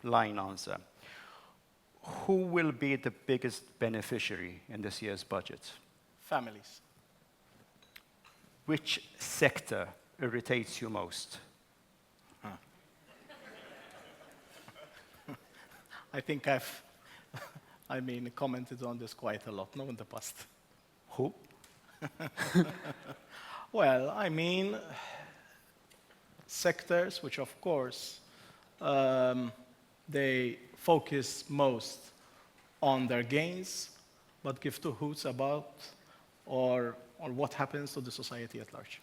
line answer. Who will be the biggest beneficiary in this year's budget? Families. Which sector irritates you most? I think I've commented on this quite a lot, in the past. Who? Well, sectors which, of course, they focus most on their gains, but give two hoots about or what happens to the society at large.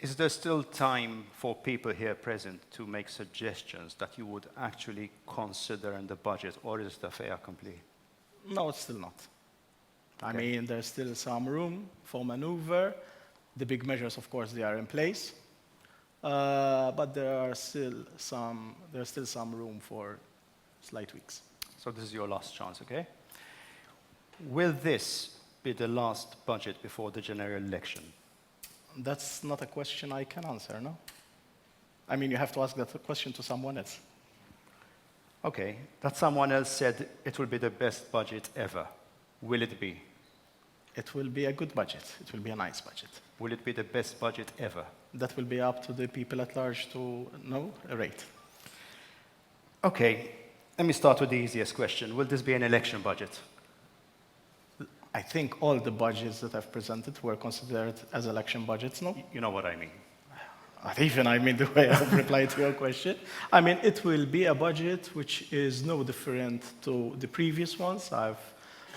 Is there still time for people here present to make suggestions that you would actually consider in the budget, or is the fait accompli? No, it's still not. Okay. There's still some room for maneuver. The big measures, of course, they are in place. But there's still some room for slight tweaks. So this is your last chance, okay? Will this be the last budget before the general election? That's not a question I can answer, no? You have to ask that question to someone else. Okay, that someone else said it will be the best budget ever. Will it be? It will be a good budget. It will be a nice budget. Will it be the best budget ever? That will be up to the people at large to rate. Okay, let me start with the easiest question. Will this be an election budget? I think all the budgets that I've presented were considered as election budgets, no? You know what I mean. Even the way I've replied to your question. It will be a budget which is no different to the previous ones I've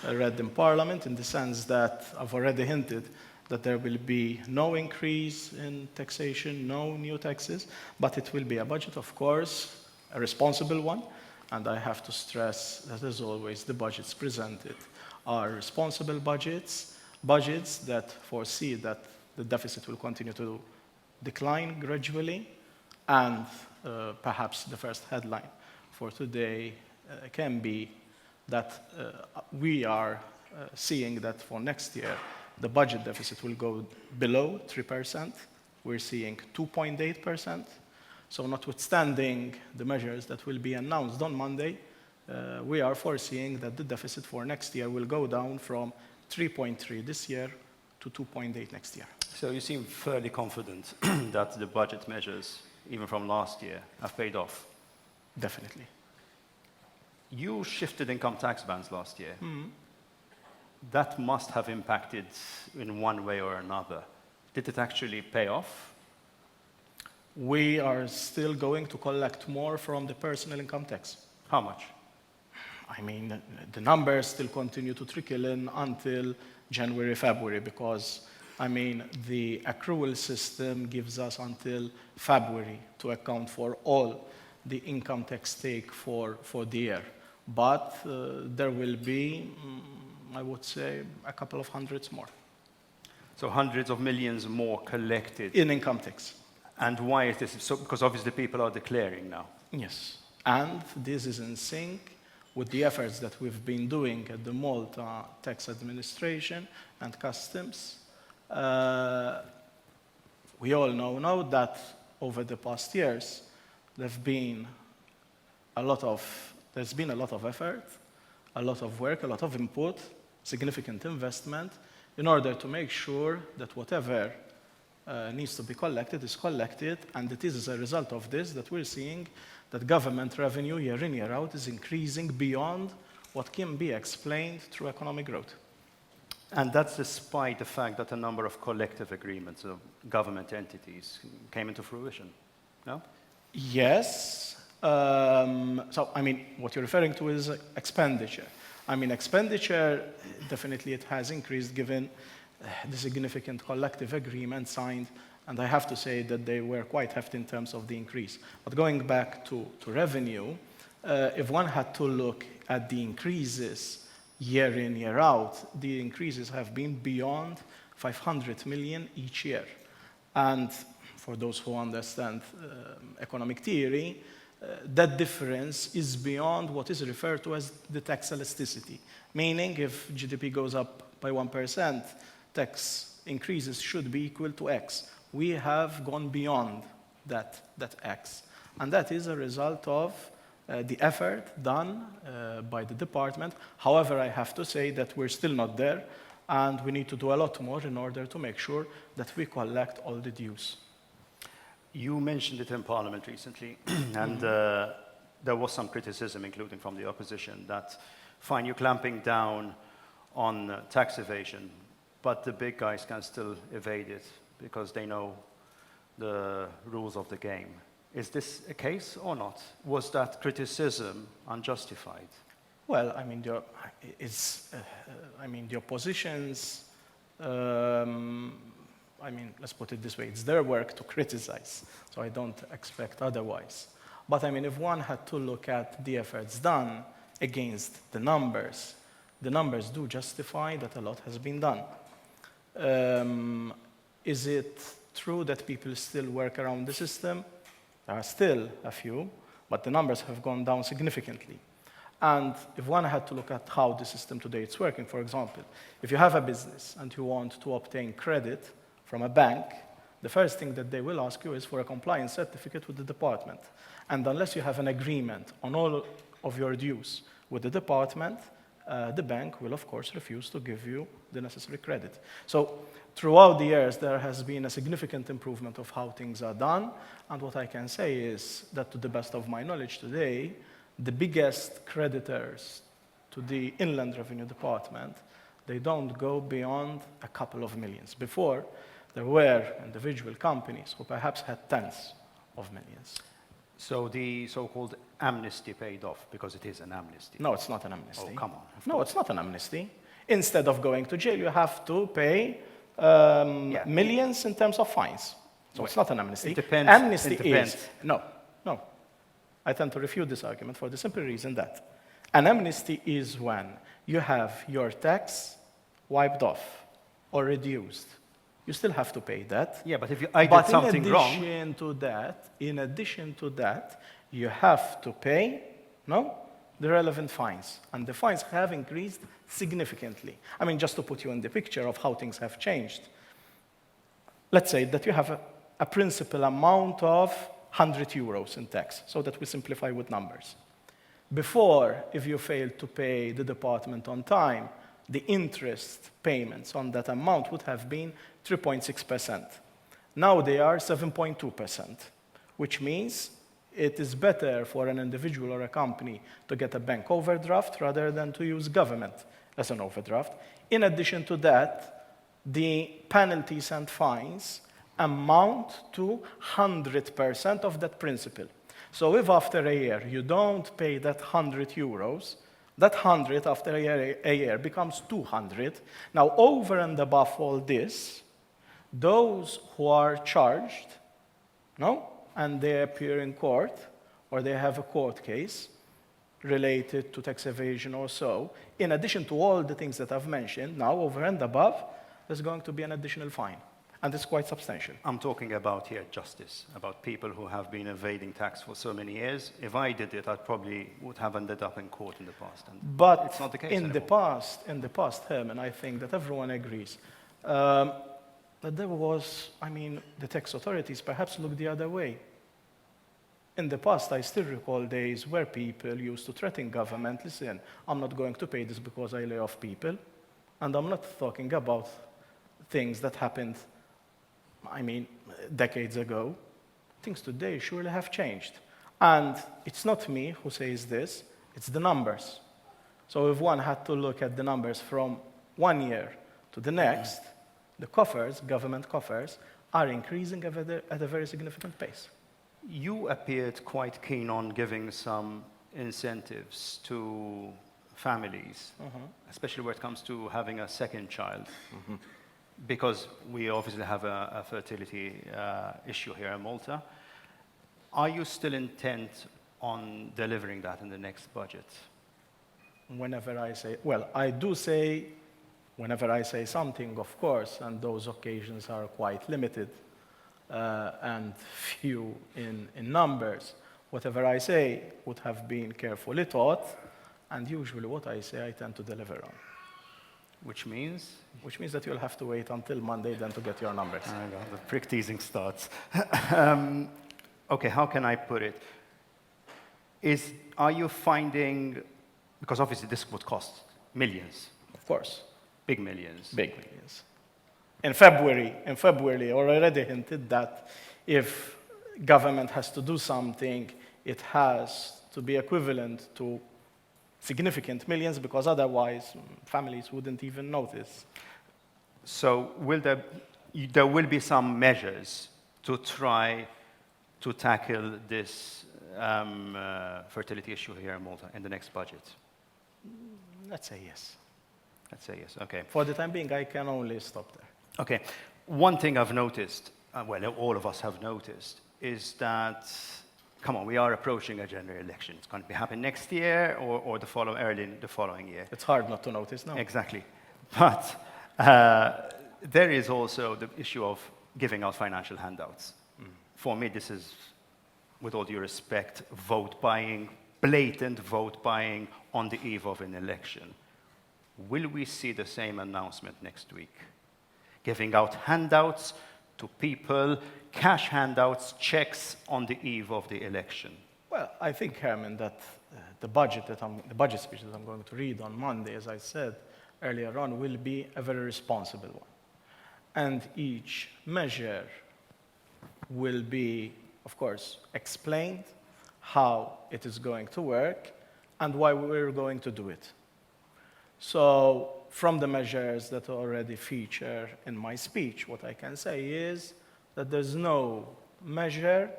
read in Parliament, in the sense that I've already hinted that there will be no increase in taxation, no new taxes, but it will be a budget, of course, a responsible one, and I have to stress that, as always, the budgets presented are responsible budgets that foresee that the deficit will continue to decline gradually, and perhaps the first headline for today can be that we are seeing that for next year, the budget deficit will go below 3%. We're seeing 2.8%. So notwithstanding the measures that will be announced on Monday, we are foreseeing that the deficit for next year will go down from 3.3 this year to 2.8 next year. So you seem fairly confident that the budget measures, even from last year, have paid off? Definitely. You shifted income tax bands last year. Mm-hmm. That must have impacted in one way or another. Did it actually pay off? We are still going to collect more from the personal income tax. How much? The numbers still continue to trickle in until January, February, because, the accrual system gives us until February to account for all the income tax take for the year. But there will be, I would say, a couple of hundreds more. So hundreds of millions more collected? In income tax. And why is this? So, because obviously people are declaring now. Yes. And this is in sync with the efforts that we've been doing at the Malta Tax Administration and Customs. We all know now that over the past years, there's been a lot of effort, a lot of work, a lot of input, significant investment, in order to make sure that whatever needs to be collected is collected, and it is as a result of this that we're seeing that government revenue year in, year out is increasing beyond what can be explained through economic growth. And that's despite the fact that a number of collective agreements of government entities came into fruition, no? Yes. What you're referring to is expenditure. Expenditure, definitely it has increased given the significant collective agreement signed, and I have to say that they were quite hefty in terms of the increase. But going back to revenue, if one had to look at the increases year in, year out, the increases have been beyond 500 million each year. And for those who understand economic theory, that difference is beyond what is referred to as the tax elasticity. Meaning, if GDP goes up by 1%, tax increases should be equal to X. We have gone beyond that X. And that is a result of the effort done by the department. However, I have to say that we're still not there, and we need to do a lot more in order to make sure that we collect all the dues. You mentioned it in Parliament recently, and there was some criticism, including from the opposition, that fine, you're clamping down on tax evasion, but the big guys can still evade it because they know the rules of the game. Is this a case or not? Was that criticism unjustified? Well, I mean, the opposition's, I mean, let's put it this way, it's their work to criticize, so I don't expect otherwise. But I mean, if one had to look at the efforts done against the numbers do justify that a lot has been done. Is it true that people still work around the system? There are still a few, but the numbers have gone down significantly. And if one had to look at how the system today is working, for example, if you have a business and you want to obtain credit from a bank, the first thing that they will ask you is for a compliance certificate with the department. And unless you have an agreement on all of your dues with the department, the bank will, of course, refuse to give you the necessary credit. So throughout the years, there has been a significant improvement of how things are done. And what I can say is that, to the best of my knowledge today, the biggest creditors to the Inland Revenue Department, they don't go beyond a couple of millions. Before, there were individual companies who perhaps had tens of millions. So the so-called amnesty paid off, because it is an amnesty. No, it's not an amnesty. Oh, come on. No, it's not an amnesty. Instead of going to jail, you have to pay millions in terms of fines. So it's not an amnesty. It depends. Amnesty it depends. is... No. I tend to refute this argument for the simple reason that an amnesty is when you have your tax wiped off or reduced. You still have to pay that. Yeah, but if I did something wrong... In addition to that, you have to pay, the relevant fines. And the fines have increased significantly. I mean, just to put you in the picture of how things have changed. Let's say that you have a principal amount of 100 euros in tax, so that we simplify with numbers. Before, if you failed to pay the department on time, the interest payments on that amount would have been 3.6%. Now they are 7.2%, which means it is better for an individual or a company to get a bank overdraft rather than to use government as an overdraft. In addition to that, the penalties and fines amount to 100% of that principal. So if after a year you don't pay that 100 euros, that 100 after a year becomes 200. Now, over and above all this, those who are charged, and they appear in court, or they have a court case related to tax evasion or so, in addition to all the things that I've mentioned, now over and above, there's going to be an additional fine. And it's quite substantial. I'm talking about here justice, about people who have been evading tax for so many years. If I did it, I probably would have ended up in court in the past. But it's not the case in the past, Herman, I think that everyone agrees that there was, the tax authorities perhaps looked the other way. In the past, I still recall days where people used to threaten government, listen, I'm not going to pay this because I lay off people. And I'm not talking about things that happened decades ago. Things today surely have changed. And it's not me who says this, it's the numbers. So if one had to look at the numbers from 1 year to the next, the coffers, government coffers, are increasing at a very significant pace. You appeared quite keen on giving some incentives to families, especially when it comes to having a second child. Because we obviously have a fertility issue here in Malta. Are you still intent on delivering that in the next budget? I do say, whenever I say something, of course, and those occasions are quite limited and few in numbers, whatever I say would have been carefully thought, and usually what I say I tend to deliver on. Which means? Which means that you'll have to wait until Monday then to get your numbers. The prick teasing starts. Okay, how can I put it? Are you finding, because obviously this would cost millions, Of course, big millions. big millions. In February, I already hinted that if government has to do something, it has to be equivalent to significant millions, because otherwise families wouldn't even notice. So there will be some measures to try to tackle this fertility issue here in Malta in the next budget? Let's say yes. Let's say yes, okay. For the time being, I can only stop there. Okay, one thing I've noticed, well, all of us have noticed, is that, come on, we are approaching a general election. It's going to be happen next year or early in the following year. It's hard not to notice now. Exactly. But there is also the issue of giving out financial handouts. For me, this is, with all due respect, vote buying, blatant vote buying on the eve of an election. Will we see the same announcement next week? Giving out handouts to people, cash handouts, checks on the eve of the election. Well, I think, Herman, that the budget speech that I'm going to read on Monday, as I said earlier on, will be a very responsible one. And each measure will be, of course, explained how it is going to work and why we're going to do it. So, from the measures that already feature in my speech, what I can say is that there's no measure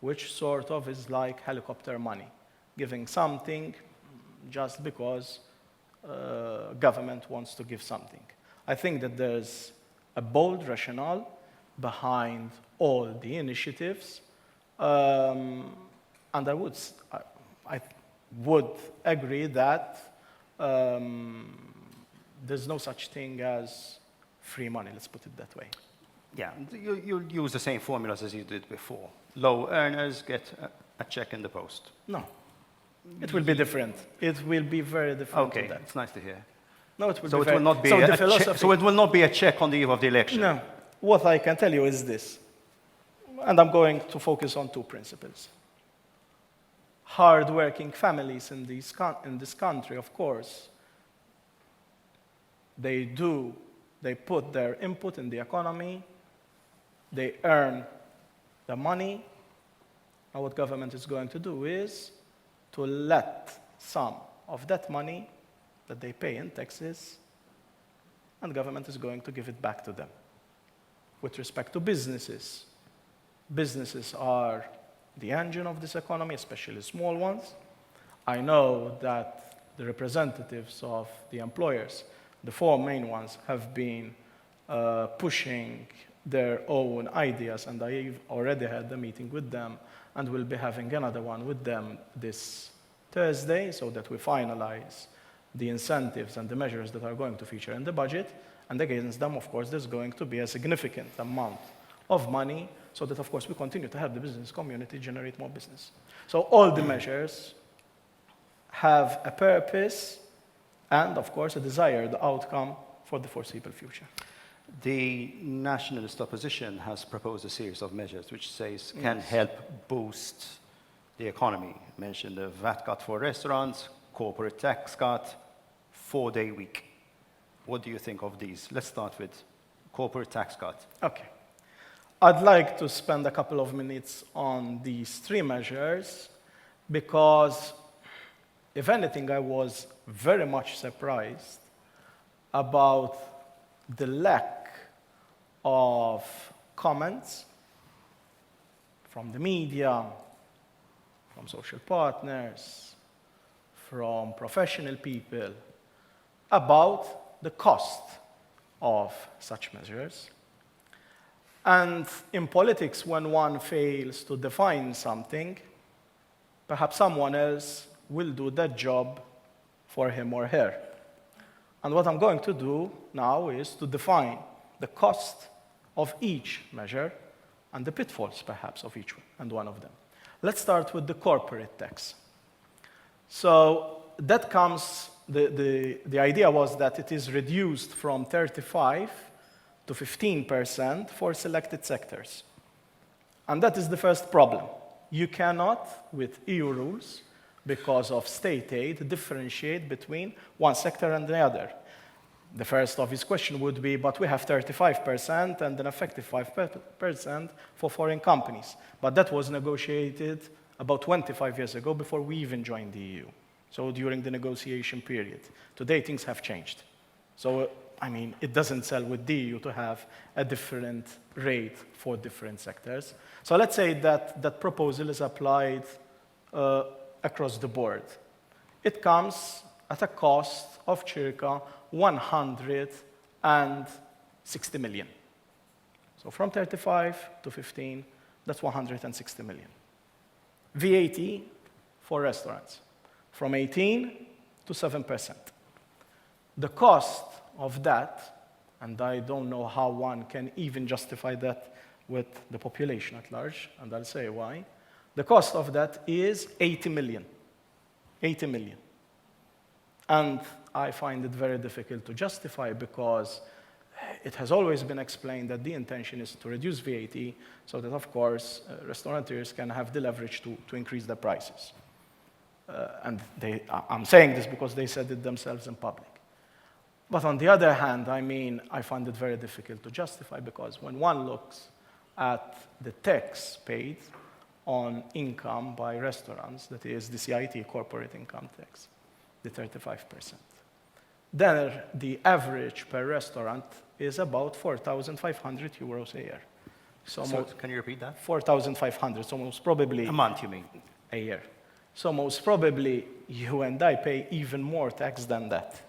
which sort of is like helicopter money, giving something just because government wants to give something. I think that there's a bold rationale behind all the initiatives, and I would agree that there's no such thing as free money, let's put it that way. Yeah, you'll use the same formulas as you did before. Low earners get a check in the post. No, it will be different. It will be very different. Okay, it's nice to hear. No, it will So be it very, will not be so the a philosophy, so it will not be a check on the eve of the election. No, what I can tell you is this, and I'm going to focus on two principles. Hard-working families in this country, of course, they put their input in the economy, they earn the money, and what government is going to do is to let some of that money that they pay in taxes, and government is going to give it back to them. With respect to businesses, businesses are the engine of this economy, especially small ones. I know that the representatives of the employers, the four main ones, have been pushing their own ideas, and I've already had a meeting with them, and will be having another one with them this Thursday, so that we finalize the incentives and the measures that are going to feature in the budget. And against them, of course, there's going to be a significant amount of money, so that, of course, we continue to help the business community generate more business. So all the measures have a purpose and, of course, a desired outcome for the foreseeable future. The nationalist opposition has proposed a series of measures which says can help boost the economy. Mentioned the VAT cut for restaurants, corporate tax cut, 4-day week. What do you think of these? Let's start with corporate tax cut. Okay. I'd like to spend a couple of minutes on these three measures because, if anything, I was very much surprised about the lack of comments from the media, from social partners, from professional people about the cost of such measures. And in politics, when one fails to define something, perhaps someone else will do that job for him or her. And what I'm going to do now is to define the cost of each measure and the pitfalls, perhaps, of each and one of them. Let's start with the corporate tax. So that comes, the idea was that it is reduced from 35 to 15% for selected sectors. And that is the first problem. You cannot, with EU rules, because of state aid, differentiate between one sector and the other. The first obvious question would be, but we have 35% and an effective 5% for foreign companies. But that was negotiated about 25 years ago before we even joined the EU. So during the negotiation period. Today, things have changed. So, I mean, it doesn't sell with the EU to have a different rate for different sectors. So let's say that that proposal is applied across the board. It comes at a cost of circa 160 million. So from 35 to 15, that's 160 million. VAT for restaurants, from 18 to 7%. The cost of that, and I don't know how one can even justify that with the population at large, and I'll say why. The cost of that is 80 million. 80 million. And I find it very difficult to justify because it has always been explained that the intention is to reduce VAT so that, of course, restaurateurs can have the leverage to increase their prices. And I'm saying this because they said it themselves in public. But on the other hand, I mean, I find it very difficult to justify because when one looks at the tax paid on income by restaurants, that is the CIT, corporate income tax, the 35%. Then the average per restaurant is about 4,500 euros a year. So can you repeat that? 4,500, so most probably... A month, you mean? A year. So most probably you and I pay even more tax than that.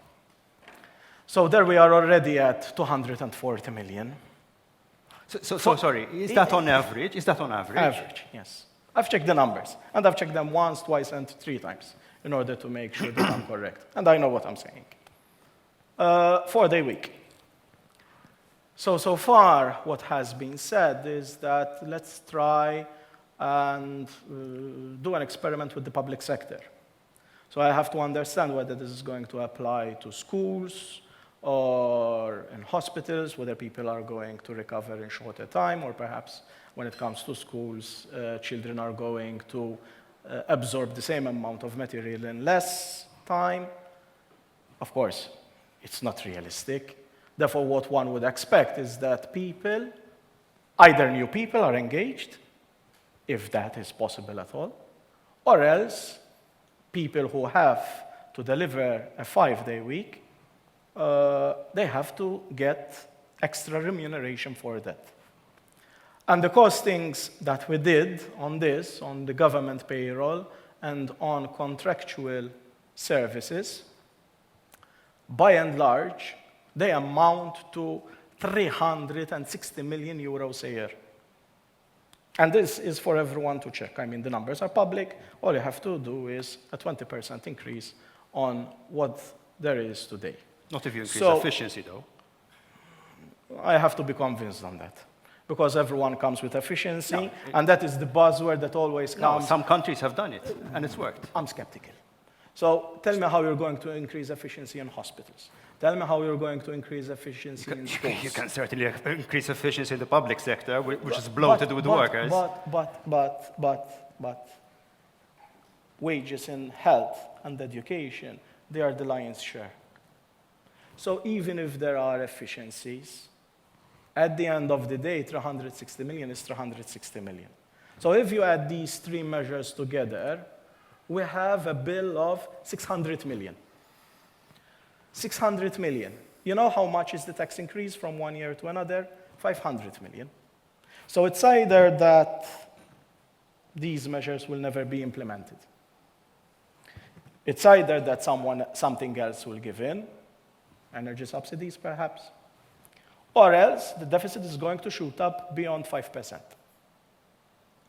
So there we are already at 240 million. Sorry, is that on average? Is that on average? Average, yes. I've checked the numbers, and I've checked them once, twice, and 3 times in order to make sure that I'm correct. And I know what I'm saying. 4-day week. So far, what has been said is that let's try and do an experiment with the public sector. So I have to understand whether this is going to apply to schools or in hospitals, whether people are going to recover in shorter time, or perhaps when it comes to schools, children are going to absorb the same amount of material in less time. Of course, it's not realistic. Therefore, what one would expect is that people, either new people are engaged, if that is possible at all, or else people who have to deliver a 5-day week, they have to get extra remuneration for that. And the costings that we did on this, on the government payroll and on contractual services, by and large, they amount to 360 million euros a year. And this is for everyone to check. I mean, the numbers are public. All you have to do is a 20% increase on what there is today. Not if you increase efficiency, though. I have to be convinced on that. Because everyone comes with efficiency, and that is the buzzword that always comes. No, some countries have done it, and it's worked. I'm skeptical. So tell me how you're going to increase efficiency in hospitals. Tell me how you're going to increase efficiency in schools. You can certainly increase efficiency in the public sector, which is bloated with workers. But wages in health and education, they are the lion's share. So even if there are efficiencies, at the end of the day, 360 million is 360 million. So if you add these 3 measures together, we have a bill of 600 million. 600 million. You know how much is the tax increase from one year to another? 500 million. So it's either that these measures will never be implemented. It's either that something else will give in, energy subsidies perhaps, or else the deficit is going to shoot up beyond 5%.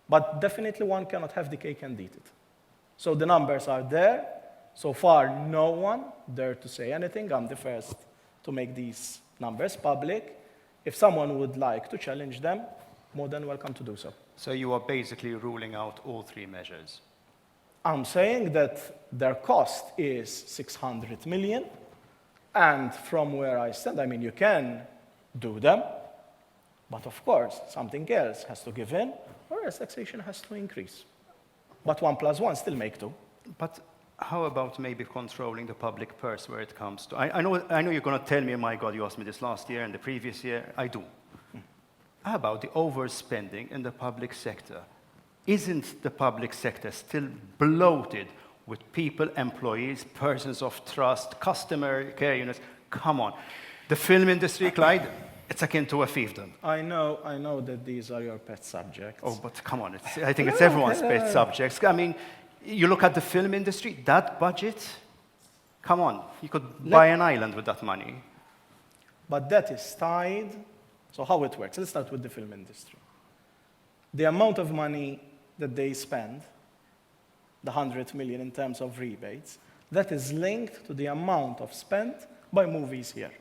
But definitely one cannot have the cake and eat it. So the numbers are there. So far, no one dared to say anything. I'm the first to make these numbers public. If someone would like to challenge them, more than welcome to do so. So you are basically ruling out all 3 measures? I'm saying that their cost is 600 million. And from where I stand, I mean, you can do them. But of course, something else has to give in, or else taxation has to increase. But 1 + 1 still make 2. But how about maybe controlling the public purse where it comes to... I know you're going to tell me, my God, you asked me this last year and the previous year. I do. How about the overspending in the public sector? Isn't the public sector still bloated with people, employees, persons of trust, customer care units? Come on. The film industry, Clyde, it's akin to a fiefdom. I know that these are your pet subjects. Oh, but come on. I think it's everyone's pet subjects. I mean, you look at the film industry, that budget, come on. You could buy an island with that money. But that is tied. So how it works? Let's start with the film industry. The amount of money that they spend, the 100 million in terms of rebates, that is linked to the amount of spent by movies here.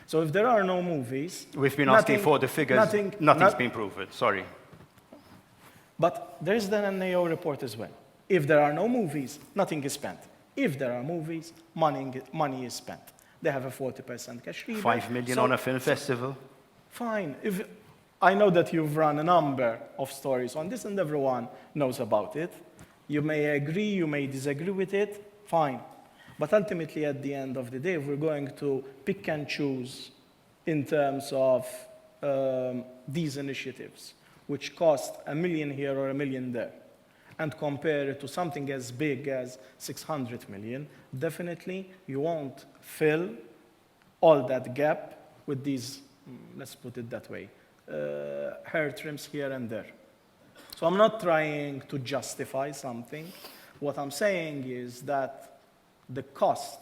So if there are no movies... We've been asking for the figures. Nothing's been proven. Sorry. But there's the NAO report as well. If there are no movies, nothing is spent. If there are movies, money is spent. They have a 40% cash rebate. 5 million on a film festival? Fine. I know that you've run a number of stories on this and everyone knows about it. You may agree, you may disagree with it, fine. But ultimately, at the end of the day, we're going to pick and choose in terms of these initiatives, which cost $1 million here or $1 million there, and compare it to something as big as 600 million, definitely you won't fill all that gap with these, let's put it that way, hair trims here and there. So I'm not trying to justify something. What I'm saying is that the cost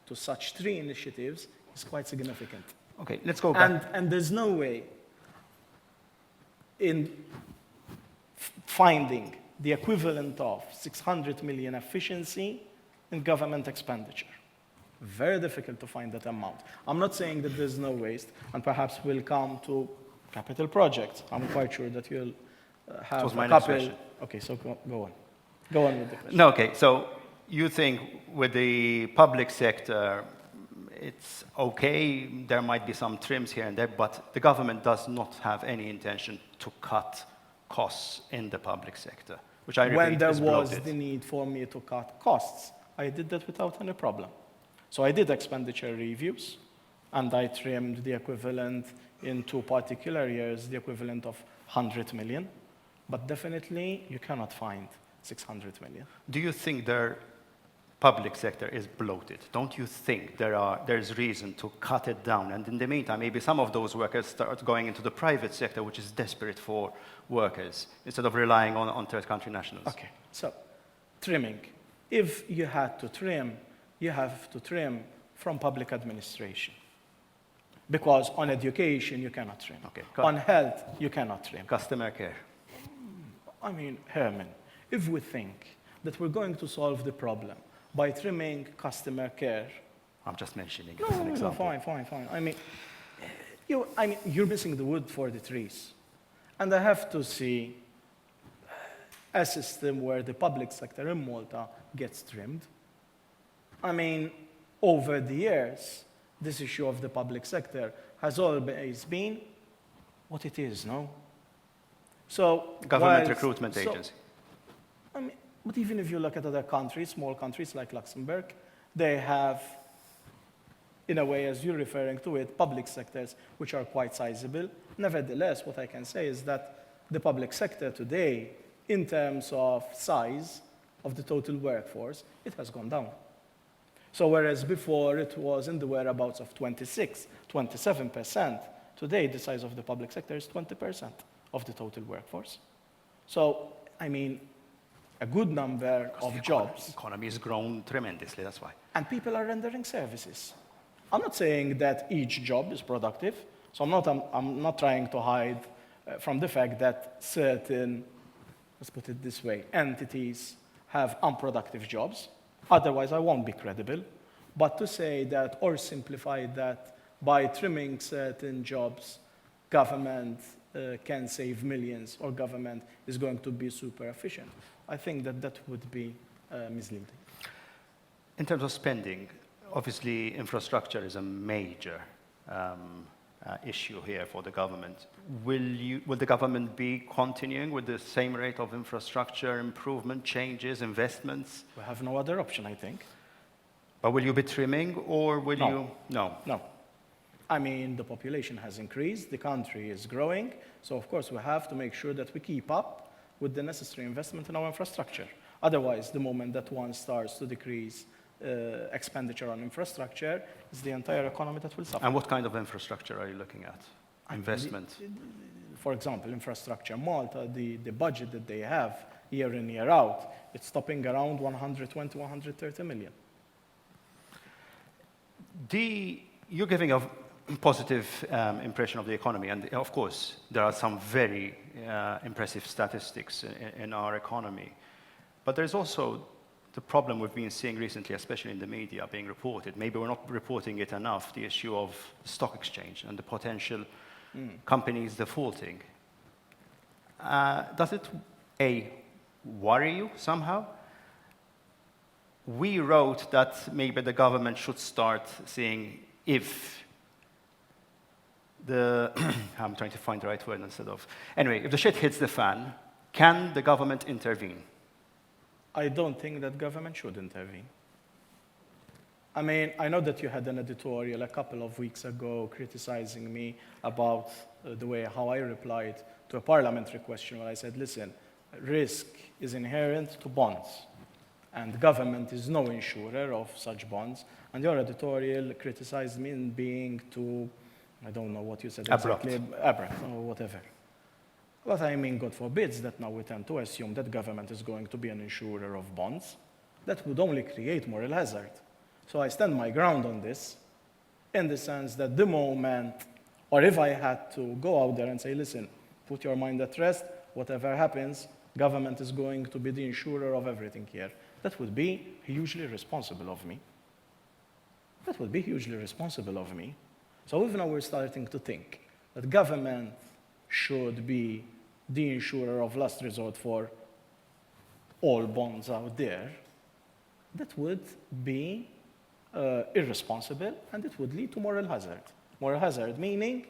to such 3 initiatives is quite significant. Okay, let's go back. And there's no way in finding the equivalent of 600 million efficiency in government expenditure. Very difficult to find that amount. I'm not saying that there's no waste, and perhaps we'll come to capital projects. I'm quite sure that you'll have was my a next couple. question. Okay, so go on. Go on with the question. No, okay. So you think with the public sector, it's okay, there might be some trims here and there, but the government does not have any intention to cut costs in the public sector, which I repeat When there is was bloated. the need for me to cut costs, I did that without any problem. So I did expenditure reviews, and I trimmed the equivalent in 2 particular years, the equivalent of 100 million. But definitely, you cannot find 600 million. Do you think their public sector is bloated? Don't you think there's reason to cut it down? And in the meantime, maybe some of those workers start going into the private sector, which is desperate for workers, instead of relying on third country nationals. Okay, so trimming. If you had to trim, you have to trim from public administration. Because on education, you cannot trim. Okay. On health, you cannot trim. Customer care. I mean, Herman, if we think that we're going to solve the problem by trimming customer care... I'm just mentioning it as an No, example. fine. I mean, you're missing the wood for the trees. And I have to see a system where the public sector in Malta gets trimmed. I mean, over the years, this issue of the public sector has always been what it is, no? So Government recruitment agency. I mean, but even if you look at other countries, small countries like Luxembourg, they have, in a way, as you're referring to it, public sectors which are quite sizable. Nevertheless, what I can say is that the public sector today, in terms of size of the total workforce, it has gone down. So whereas before it was in the whereabouts of 26, 27%, today the size of the public sector is 20% of the total workforce. So, I mean, a good number of jobs. The economy has grown tremendously, that's why. And people are rendering services. I'm not saying that each job is productive, so I'm not trying to hide from the fact that certain, let's put it this way, entities have unproductive jobs. Otherwise, I won't be credible. But to say that, or simplify that, by trimming certain jobs, government can save millions, or government is going to be super efficient, I think that that would be misleading. In terms of spending, obviously infrastructure is a major issue here for the government. Will the government be continuing with the same rate of infrastructure improvement, changes, investments? We have no other option, I think. But will you be trimming, or will No. you? No. No. I mean, the population has increased, the country is growing, so of course we have to make sure that we keep up with the necessary investment in our infrastructure. Otherwise, the moment that one starts to decrease expenditure on infrastructure, it's the entire economy that will suffer. And what kind of infrastructure are you looking at? Investment? For example, infrastructure. Malta, the budget that they have year in, year out, it's stopping around 120, 130 million. You're giving a positive impression of the economy, and of course, there are some very impressive statistics in our economy. But there's also the problem we've been seeing recently, especially in the media, being reported. Maybe we're not reporting it enough, the issue of the stock exchange and the potential companies defaulting. Does it, A, worry you somehow? We wrote that maybe the government should start seeing if I'm trying to find the right word instead of, anyway, if the shit hits the fan, can the government intervene? I don't think that government should intervene. I mean, I know that you had an editorial a couple of weeks ago criticizing me about the way how I replied to a parliamentary question where I said, listen, risk is inherent to bonds, and government is no insurer of such bonds. And your editorial criticized me in being too, I don't know what you said exactly, abrupt or whatever. But I mean, God forbids that now we tend to assume that government is going to be an insurer of bonds. That would only create moral hazard. So I stand my ground on this, in the sense that the moment, or if I had to go out there and say, listen, put your mind at rest, whatever happens, government is going to be the insurer of everything here. That would be hugely responsible of me. That would be hugely responsible of me. So if now we're starting to think that government should be the insurer of last resort for all bonds out there, that would be irresponsible, and it would lead to moral hazard. Moral hazard meaning,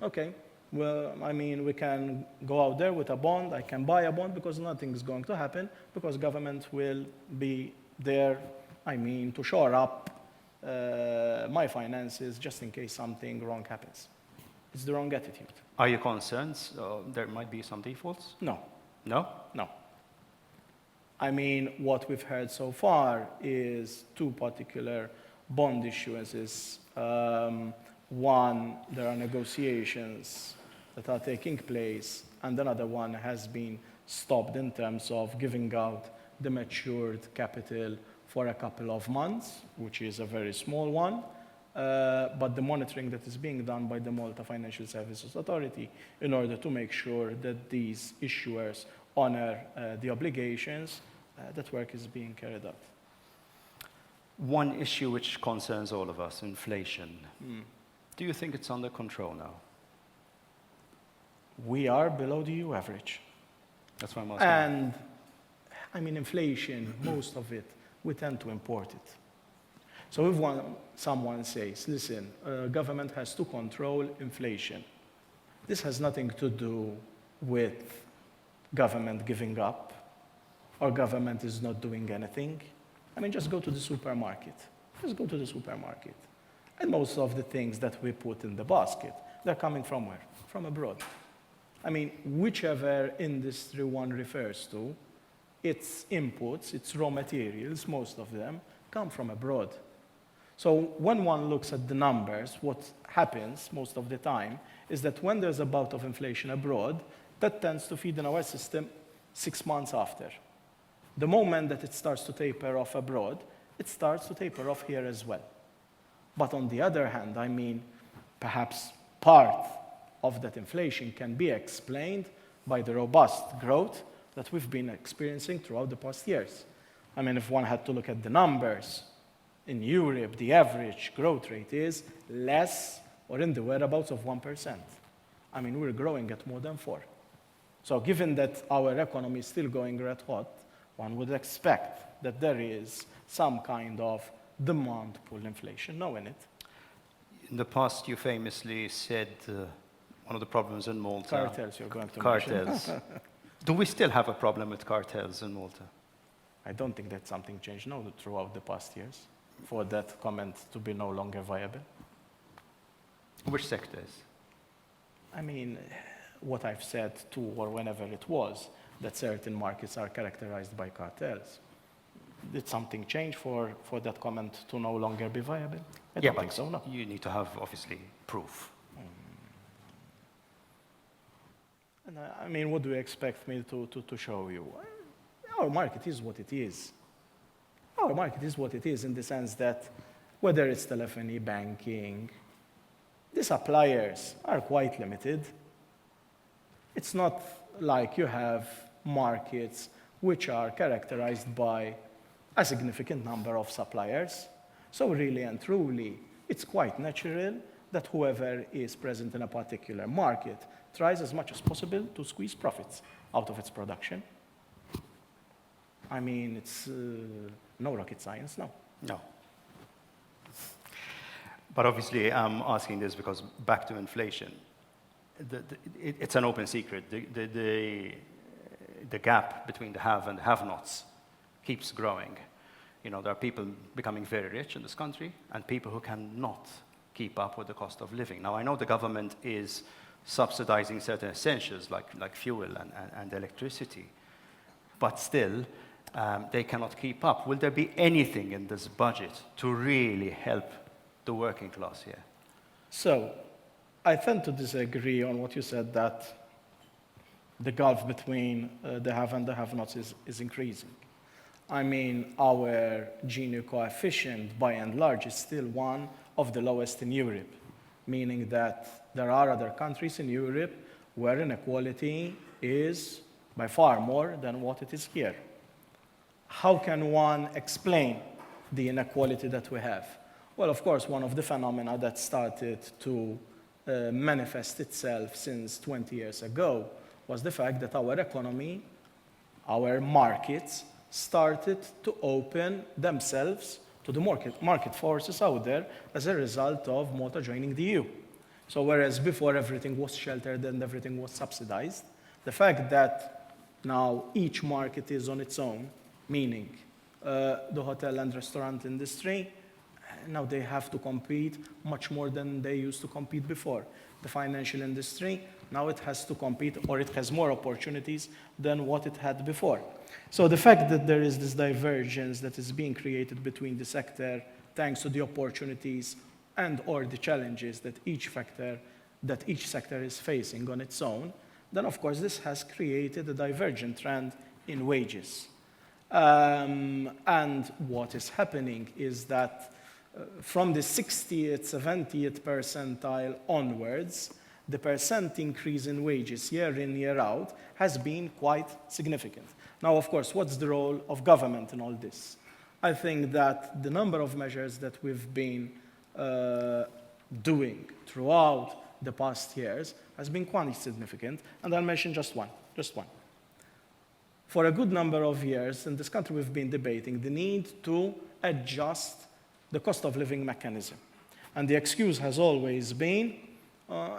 okay, well, I mean, we can go out there with a bond, I can buy a bond because nothing is going to happen, because government will be there, I mean, to shore up my finances just in case something wrong happens. It's the wrong attitude. Are you concerned there might be some defaults? No. No? No. I mean, what we've heard so far is two particular bond issuances. One, there are negotiations that are taking place, and another one has been stopped in terms of giving out the matured capital for a couple of months, which is a very small one. But the monitoring that is being done by the Malta Financial Services Authority in order to make sure that these issuers honor the obligations, that work is being carried out. One issue which concerns all of us, inflation. Do you think it's under control now? We are below the EU average. That's why I'm asking. And, I mean, inflation, most of it, we tend to import it. So if someone says, listen, government has to control inflation, this has nothing to do with government giving up or government is not doing anything. I mean, just go to the supermarket. Just go to the supermarket. And most of the things that we put in the basket, they're coming from where? From abroad. I mean, whichever industry one refers to, its inputs, its raw materials, most of them, come from abroad. So when one looks at the numbers, what happens most of the time is that when there's a bout of inflation abroad, that tends to feed in our system 6 months after. The moment that it starts to taper off abroad, it starts to taper off here as well. But on the other hand, I mean, perhaps part of that inflation can be explained by the robust growth that we've been experiencing throughout the past years. I mean, if one had to look at the numbers, in Europe, the average growth rate is less or in the whereabouts of 1%. I mean, we're growing at more than 4%. So given that our economy is still going red hot, one would expect that there is some kind of demand pull inflation now in it. In the past, you famously said one of the problems in Malta... Cartels, you're going to Cartels. mention. Do we still have a problem with cartels in Malta? I don't think that something changed no, throughout the past years for that comment to be no longer viable. Which sectors? I mean, what I've said too, or whenever it was, that certain markets are characterized by cartels. Did something change for that comment to no longer be viable? I don't think so, no. You need to have, obviously, proof. And I mean, what do you expect me to show you? Our market is what it is. Our market is what it is in the sense that whether it's telephony, banking, the suppliers are quite limited. It's not like you have markets which are characterized by a significant number of suppliers. So really and truly, it's quite natural that whoever is present in a particular market tries as much as possible to squeeze profits out of its production. I mean, it's no rocket science, no. No. But obviously, I'm asking this because back to inflation. It's an open secret. The gap between the have and the have-nots keeps growing. You know, there are people becoming very rich in this country and people who cannot keep up with the cost of living. Now, I know the government is subsidizing certain essentials like fuel and electricity, but still, they cannot keep up. Will there be anything in this budget to really help the working class here? So, I tend to disagree on what you said that the gulf between the have and the have-nots is increasing. I mean, our Gini coefficient, by and large, is still one of the lowest in Europe, meaning that there are other countries in Europe where inequality is by far more than what it is here. How can one explain the inequality that we have? Well, of course, one of the phenomena that started to manifest itself since 20 years ago was the fact that our economy, our markets, started to open themselves to the market forces out there as a result of Malta joining the EU. So whereas before everything was sheltered and everything was subsidized, the fact that now each market is on its own, meaning the hotel and restaurant industry, now they have to compete much more than they used to compete before. The financial industry, now it has to compete, or it has more opportunities than what it had before. So the fact that there is this divergence that is being created between the sector, thanks to the opportunities and or the challenges that each sector is facing on its own, then of course this has created a divergent trend in wages. And what is happening is that from the 60th, 70th percentile onwards, the percent increase in wages year in, year out has been quite significant. Now, of course, what's the role of government in all this? I think that the number of measures that we've been doing throughout the past years has been quite significant, and I'll mention just one. For a good number of years in this country, we've been debating the need to adjust the cost of living mechanism. And the excuse has always been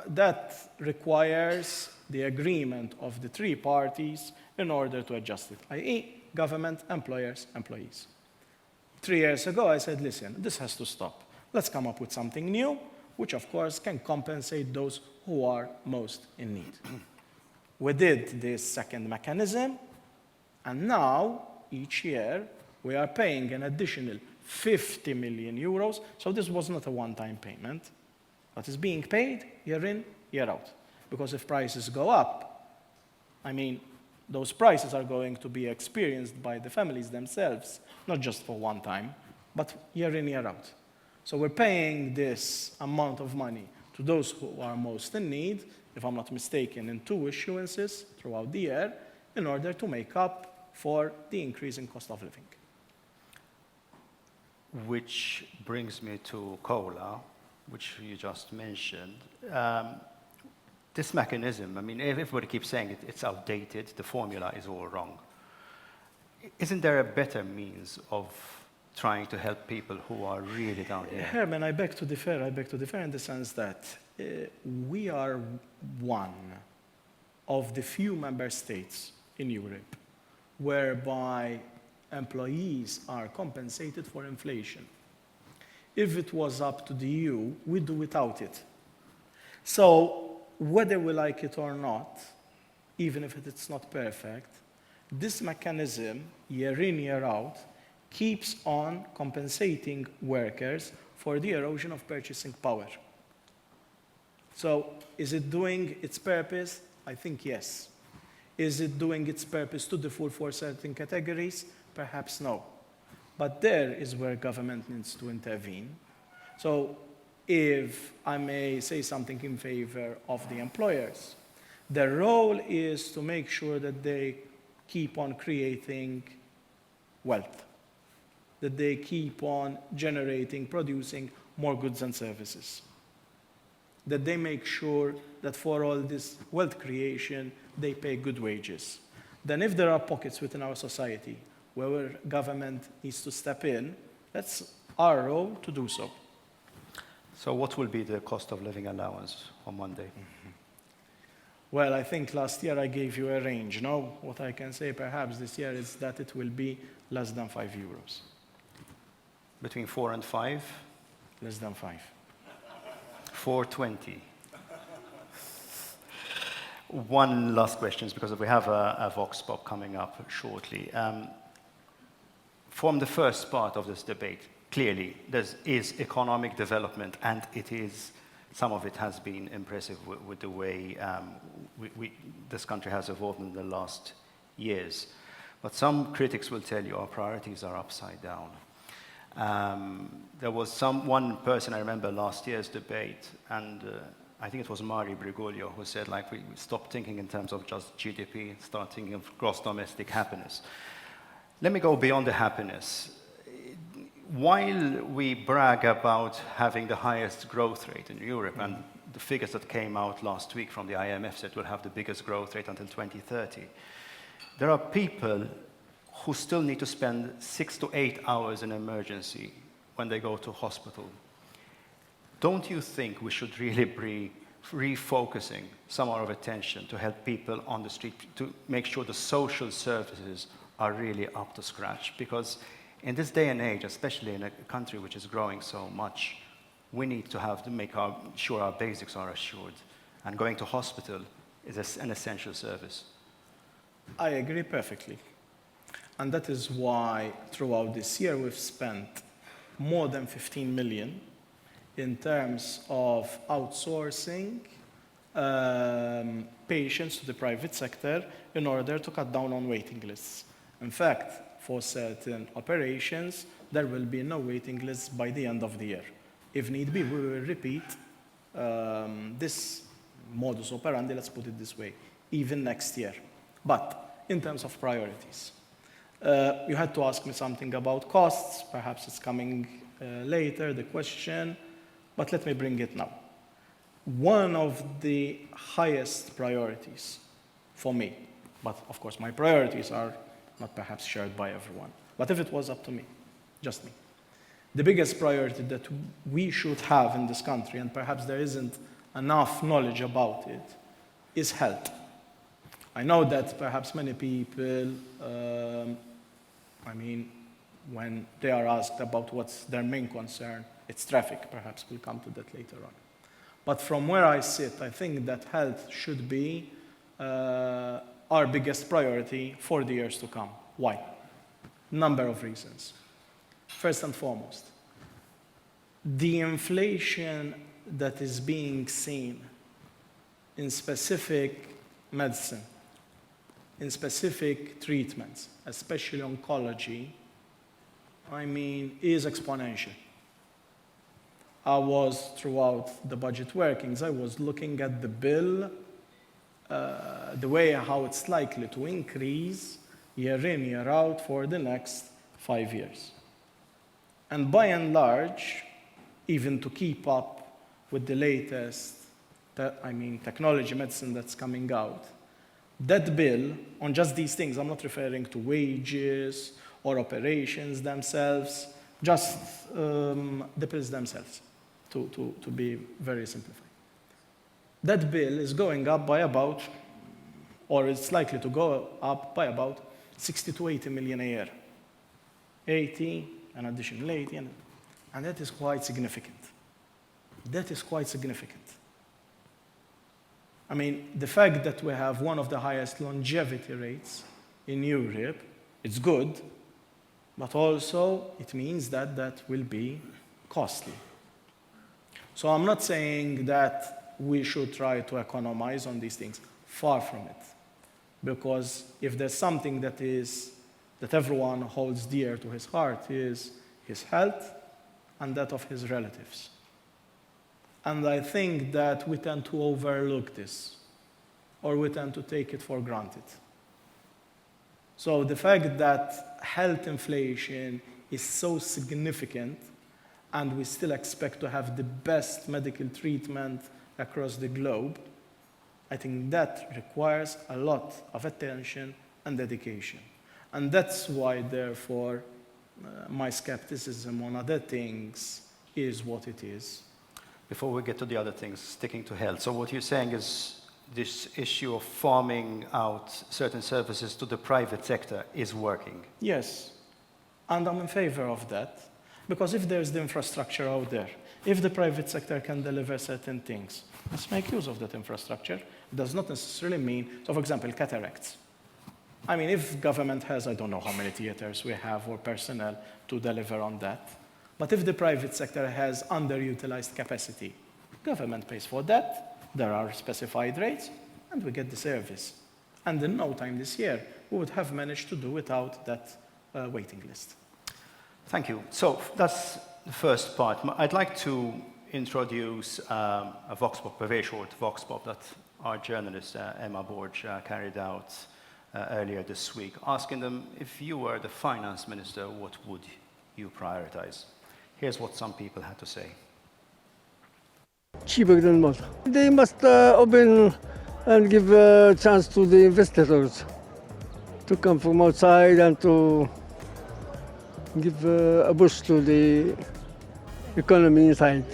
that requires the agreement of the three parties in order to adjust it, i.e. government, employers, employees. 3 years ago, I said, listen, this has to stop. Let's come up with something new, which of course can compensate those who are most in need. We did this second mechanism, and now, each year, we are paying an additional 50 million euros. So this was not a one-time payment, but it's being paid year in, year out. Because if prices go up, I mean, those prices are going to be experienced by the families themselves, not just for one time, but year in, year out. So we're paying this amount of money to those who are most in need, if I'm not mistaken, in 2 issuances throughout the year, in order to make up for the increase in cost of living. Which brings me to COLA, which you just mentioned. This mechanism, I mean, everybody keeps saying it's outdated, the formula is all wrong. Isn't there a better means of trying to help people who are really down here? Herman, I beg to differ in the sense that we are one of the few member states in Europe whereby employees are compensated for inflation. If it was up to the EU, we'd do without it. So whether we like it or not, even if it's not perfect, this mechanism, year in, year out, keeps on compensating workers for the erosion of purchasing power. So is it doing its purpose? I think yes. Is it doing its purpose to the full for certain categories? Perhaps no. But there is where government needs to intervene. So if I may say something in favor of the employers, their role is to make sure that they keep on creating wealth, that they keep on generating, producing more goods and services, that they make sure that for all this wealth creation, they pay good wages. Then if there are pockets within our society where government needs to step in, that's our role to do so. So what will be the cost of living allowance on Monday? Well, I think last year I gave you a range. Now, what I can say perhaps this year is that it will be less than €5. Between 4 and 5? Less than 5. 4.20. One last question, because we have a Vox Pop coming up shortly. From the first part of this debate, clearly there is economic development, and some of it has been impressive with the way this country has evolved in the last years. But some critics will tell you our priorities are upside down. There was one person I remember last year's debate, and I think it was Mari Brigulio who said, like, we stop thinking in terms of just GDP, start thinking of gross domestic happiness. Let me go beyond the happiness. While we brag about having the highest growth rate in Europe, and the figures that came out last week from the IMF said we'll have the biggest growth rate until 2030, there are people who still need to spend 6 to 8 hours in emergency when they go to hospital. Don't you think we should really be refocusing some of our attention to help people on the street, to make sure the social services are really up to scratch? Because in this day and age, especially in a country which is growing so much, we need to make sure our basics are assured. And going to hospital is an essential service. I agree perfectly. And that is why throughout this year we've spent more than 15 million in terms of outsourcing patients to the private sector in order to cut down on waiting lists. In fact, for certain operations, there will be no waiting lists by the end of the year. If need be, we will repeat this modus operandi, let's put it this way, even next year. But in terms of priorities, you had to ask me something about costs. Perhaps it's coming later, the question, but let me bring it now. One of the highest priorities for me, but of course my priorities are not perhaps shared by everyone, but if it was up to me, just me, the biggest priority that we should have in this country, and perhaps there isn't enough knowledge about it, is health. I know that perhaps many people, when they are asked about what's their main concern, it's traffic. Perhaps we'll come to that later on. But from where I sit, I think that health should be our biggest priority for the years to come. Why? Number of reasons. First and foremost, the inflation that is being seen in specific medicine, in specific treatments, especially oncology, is exponential. I was, throughout the budget workings, I was looking at the bill, the way how it's likely to increase year in, year out for the next 5 years. And by and large, even to keep up with the latest, technology, medicine that's coming out, that bill, on just these things, I'm not referring to wages or operations themselves, Just the pills themselves, to be very simplified. That bill is going up by about, or it's likely to go up by about 60 to 80 million a year. 80, an additional 80, and that is quite significant. That is quite significant. I mean, the fact that we have one of the highest longevity rates in Europe, it's good, but also it means that that will be costly. So I'm not saying that we should try to economize on these things. Far from it. Because if there's something that everyone holds dear to his heart is his health and that of his relatives. And I think that we tend to overlook this, or we tend to take it for granted. So the fact that health inflation is so significant and we still expect to have the best medical treatment across the globe, I think that requires a lot of attention and dedication. And that's why, therefore, my skepticism on other things is what it is. Before we get to the other things, sticking to health, so what you're saying is this issue of farming out certain services to the private sector is working? Yes, and I'm in favor of that, because if there's the infrastructure out there, if the private sector can deliver certain things, let's make use of that infrastructure. It does not necessarily mean, so for example, cataracts. I mean, if government has, I don't know how many theaters we have or personnel to deliver on that, but if the private sector has underutilized capacity, government pays for that, there are specified rates, and we get the service. And in no time this year, we would have managed to do without that waiting list. Thank you. So that's the first part. I'd like to introduce a vox pop, a very short vox pop that our journalist Emma Borge carried out earlier this week, asking them, if you were the finance minister, what would you prioritize? Here's what some people had to say. Cheaper than Malta. They must open and give a chance to the investors to come from outside and to give a boost to the economy inside.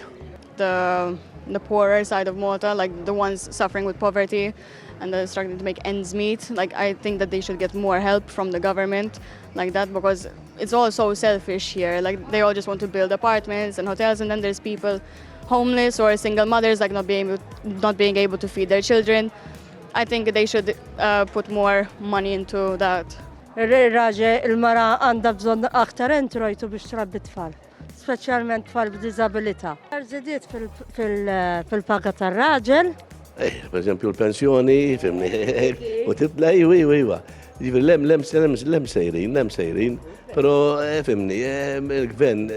The poorer side of Malta, like the ones suffering with poverty and they're struggling to make ends meet, like I think that they should get more help from the government like that, because it's all so selfish here. Like they all just want to build apartments and hotels, and then there's people homeless or single mothers like not being able to feed their children. I think they should put more money into that. الراجل المرأة عندها بزن أكتر انترويتو biex trabbi tfal, speċjalment tfal b'diżabilità. Żidiet fil-paga tar-raġel. Per esempio l-pensjoni, fimni, u tibla iwa. Lem sejrin, pero fimni, il-gvern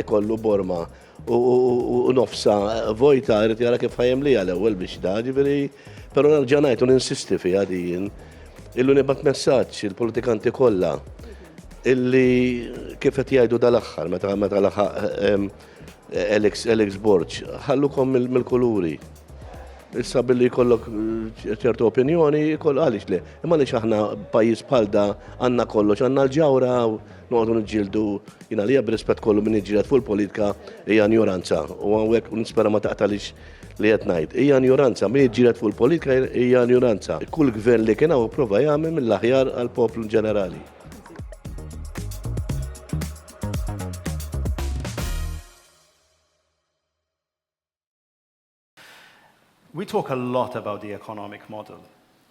ekollu borma u nofsa vojta rrit jara kif ħajem li għal-ewwel biex da, ġifieri, pero nerġa' ngħid u ninsisti fiha din. Illu nibat messaġġ il-politikanti kollha illi kif qed jgħidu dal-aħħar meta laħaq Alex Borg, ħallukom mill-kuluri. Issa billi jkollok ċertu opinjoni, jkoll għaliex le. Imma għaliex aħna pajjiż bħal da għandna kollox, għandna l-ġawra noqogħdu niġġieldu jiena li b'rispett kollu min iġġieled fuq il-politika hija ignoranza. U hawnhekk nispera ma taqtalix li qed ngħid. Hija ignoranza, min iġġieled fuq il-politika hija ignoranza. Kull gvern li kien hawn ipprova jagħmel mill-aħjar għall-poplu ġenerali. We talk a lot about the economic model.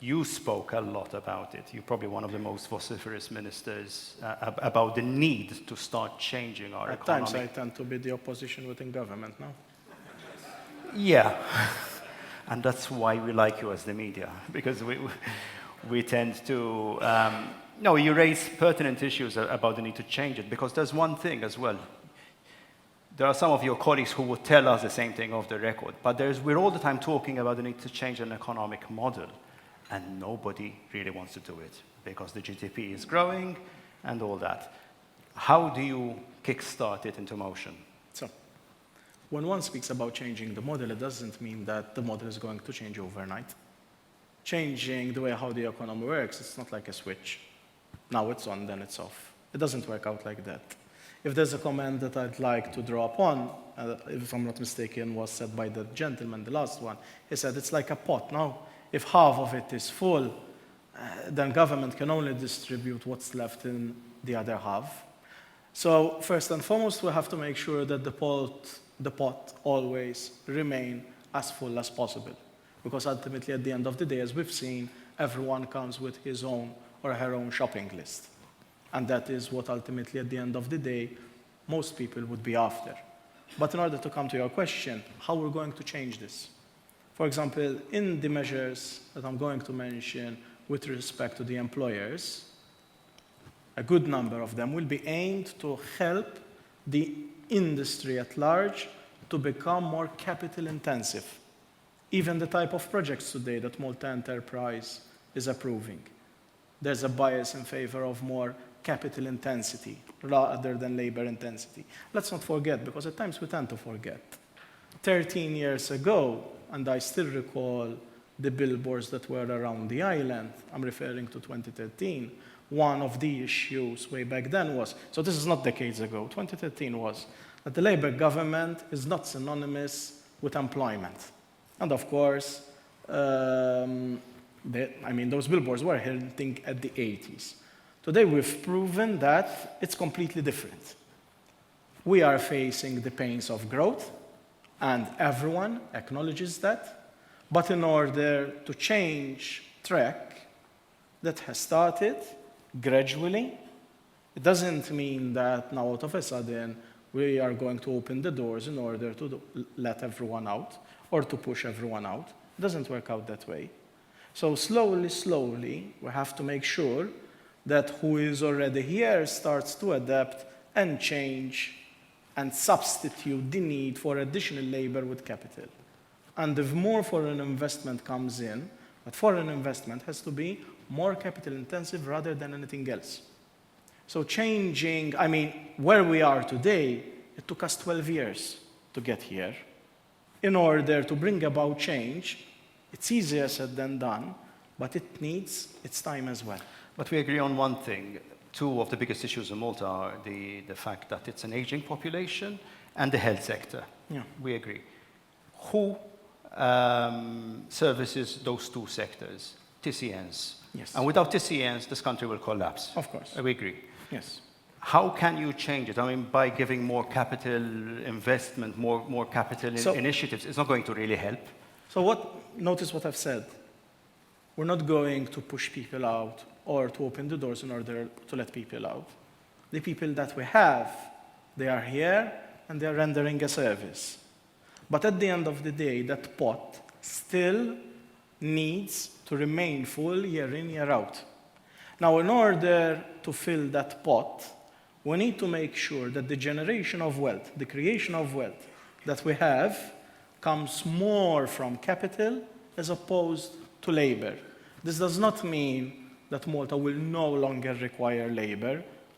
You spoke a lot about it. You're probably one of the most vociferous ministers about the need to start changing our economy. At times I tend to be the opposition within government now. Yeah, and that's why we like you as the media, because we tend to... No, you raise pertinent issues about the need to change it, because there's one thing as well. There are some of your colleagues who would tell us the same thing off the record, but we're all the time talking about the need to change an economic model, and nobody really wants to do it, because the GDP is growing and all that. How do you kickstart it into motion? So, when one speaks about changing the model, it doesn't mean that the model is going to change overnight. Changing the way how the economy works, it's not like a switch. Now it's on, then it's off. It doesn't work out like that. if there's a comment that I'd like to draw upon, if I'm not mistaken, was said by the gentleman, the last one. He said it's like a pot. Now, if half of it is full, then government can only distribute what's left in the other half. So first and foremost, we have to make sure that the pot always remain as full as possible. Because ultimately, at the end of the day, as we've seen, everyone comes with his own or her own shopping list. And that is what ultimately, at the end of the day, most people would be after. But in order to come to your question, how we're going to change this? For example, in the measures that I'm going to mention with respect to the employers, a good number of them will be aimed to help the industry at large to become more capital intensive. Even the type of projects today that Malta Enterprise is approving, there's a bias in favor of more capital intensity rather than labor intensity. Let's not forget, because at times we tend to forget. 13 years ago, and I still recall the billboards that were around the island, I'm referring to 2013, one of the issues way back then was, so this is not decades ago, 2013 was, that the Labour government is not synonymous with employment. And of course, those billboards were hinting at the 80s. Today we've proven that it's completely different. We are facing the pains of growth, and everyone acknowledges that. But in order to change track that has started gradually, it doesn't mean that now out of a sudden we are going to open the doors in order to let everyone out or to push everyone out. It doesn't work out that way. So slowly, we have to make sure that who is already here starts to adapt and change and substitute the need for additional labor with capital. And if more foreign investment comes in, but foreign investment has to be more capital intensive rather than anything else. So changing, where we are today, it took us 12 years to get here. In order to bring about change, it's easier said than done, but it needs its time as well. But we agree on one thing. Two of the biggest issues in Malta are the fact that it's an aging population and the health sector. Yeah. We agree. Who services those two sectors? TCNs. Yes. And without TCNs, this country will collapse. Of course. We agree. Yes. How can you change it? By giving more capital investment, more capital initiatives, it's not going to really help. So notice what I've said. We're not going to push people out or to open the doors in order to let people out. The people that we have, they are here and they are rendering a service. But at the end of the day, that pot still needs to remain full year in, year out. Now, in order to fill that pot, we need to make sure that the generation of wealth, the creation of wealth that we have comes more from capital as opposed to labor. This does not mean that Malta will no longer require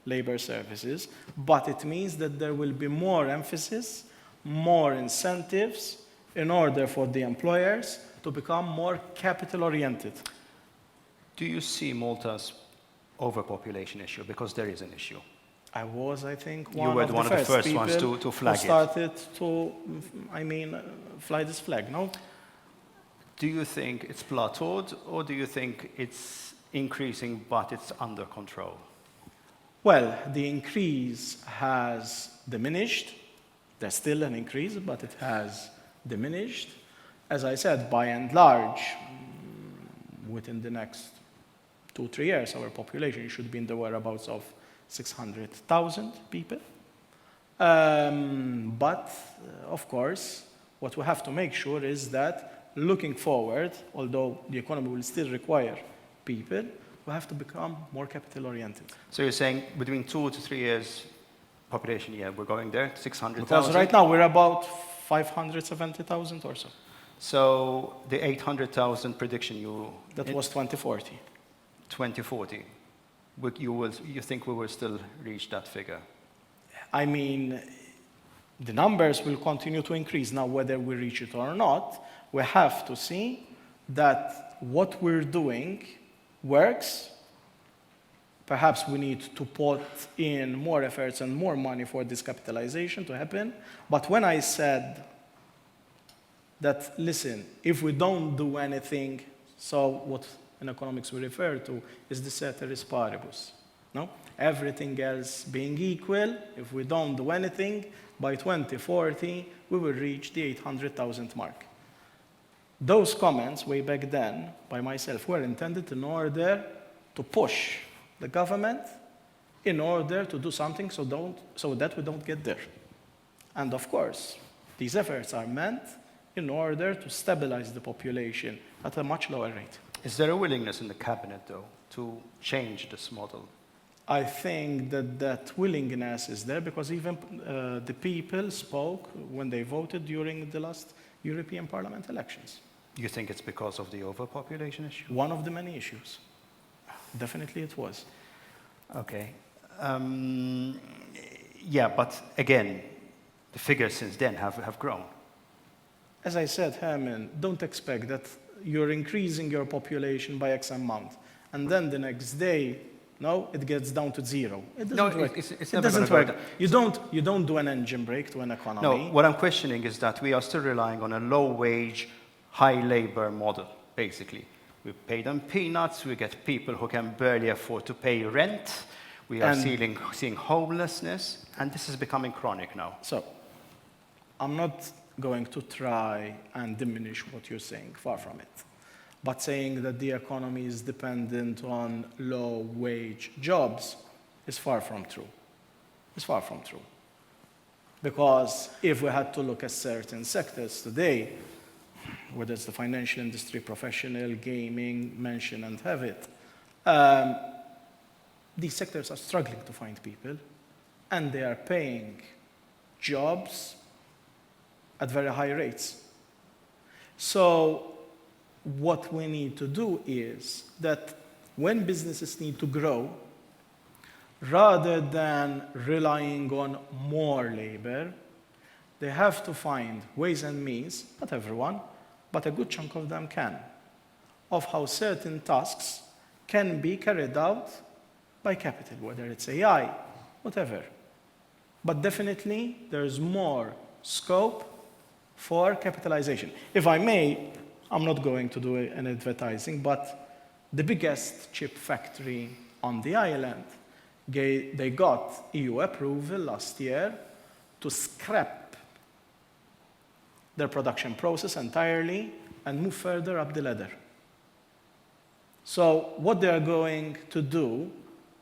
labor services, but it means that there will be more emphasis, more incentives in order for the employers to become more capital-oriented. Do you see Malta's overpopulation issue? Because there is an issue. I think, one of the first ones to flag it. Started to, fly this flag, no? Do you think it's plateaued, or do you think it's increasing, but it's under control? Well, the increase has diminished. There's still an increase, but it has diminished. As I said, by and large, within the next 2-3 years, our population should be in the whereabouts of 600,000 people. But, of course, what we have to make sure is that looking forward, although the economy will still require people, we have to become more capital-oriented. So you're saying between 2 to 3 years population, we're going there, 600,000? Because right now we're about 570,000 or so. So the 800,000 prediction That was 2040. 2040. You think we will still reach that figure? The numbers will continue to increase. Now, whether we reach it or not, we have to see that what we're doing works perhaps we need to put in more efforts and more money for this capitalization to happen. But when I said that, listen, if we don't do anything, so what in economics we refer to is the ceteris paribus. No? Everything else being equal, if we don't do anything, by 2040, we will reach the 800,000 mark. Those comments way back then by myself were intended in order to push the government in order to do something so that we don't get there. And of course, these efforts are meant in order to stabilize the population at a much lower rate. Is there a willingness in the cabinet, though, to change this model? I think that willingness is there because even the people spoke when they voted during the last European Parliament elections. You think it's because of the overpopulation issue? One of the many issues. Definitely it was. Okay. Yeah, but again, the figures since then have grown. As I said, Herman, don't expect that you're increasing your population by X amount, and then the next day, no, it gets down to zero. It doesn't work. It's it never doesn't gonna work. go You don't do an engine brake to an economy. No, what I'm questioning is that we are still relying on a low-wage, high-labor model, basically. We pay them peanuts, we get people who can barely afford to pay rent, we are seeing homelessness, and this is becoming chronic now. So, I'm not going to try and diminish what you're saying, far from it. But saying that the economy is dependent on low-wage jobs is far from true. It's far from true. Because if we had to look at certain sectors today, whether it's the financial industry, professional, gaming, mention and have it, these sectors are struggling to find people, and they are paying jobs at very high rates. So what we need to do is that when businesses need to grow, rather than relying on more labor, they have to find ways and means, not everyone, but a good chunk of them can, of how certain tasks can be carried out by capital, whether it's AI, whatever. But definitely, there's more scope for capitalization. If I may, I'm not going to do an advertising, but the biggest chip factory on the island, they got EU approval last year to scrap their production process entirely and move further up the ladder. So what they are going to do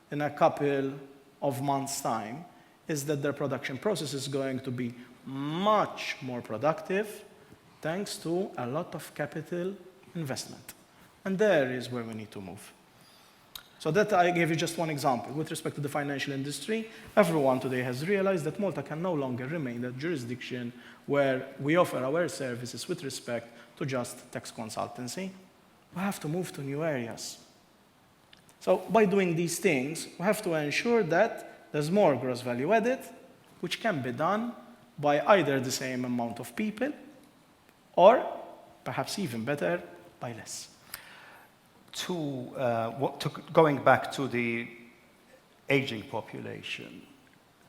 in a couple of months' time is that their production process is going to be much more productive thanks to a lot of capital investment. And there is where we need to move. So that I gave you just one example. With respect to the financial industry, everyone today has realized that Malta can no longer remain a jurisdiction where we offer our services with respect to just tax consultancy. We have to move to new areas. So by doing these things, we have to ensure that there's more gross value added, which can be done by either the same amount of people, or perhaps even better, by less. Going back to the aging population,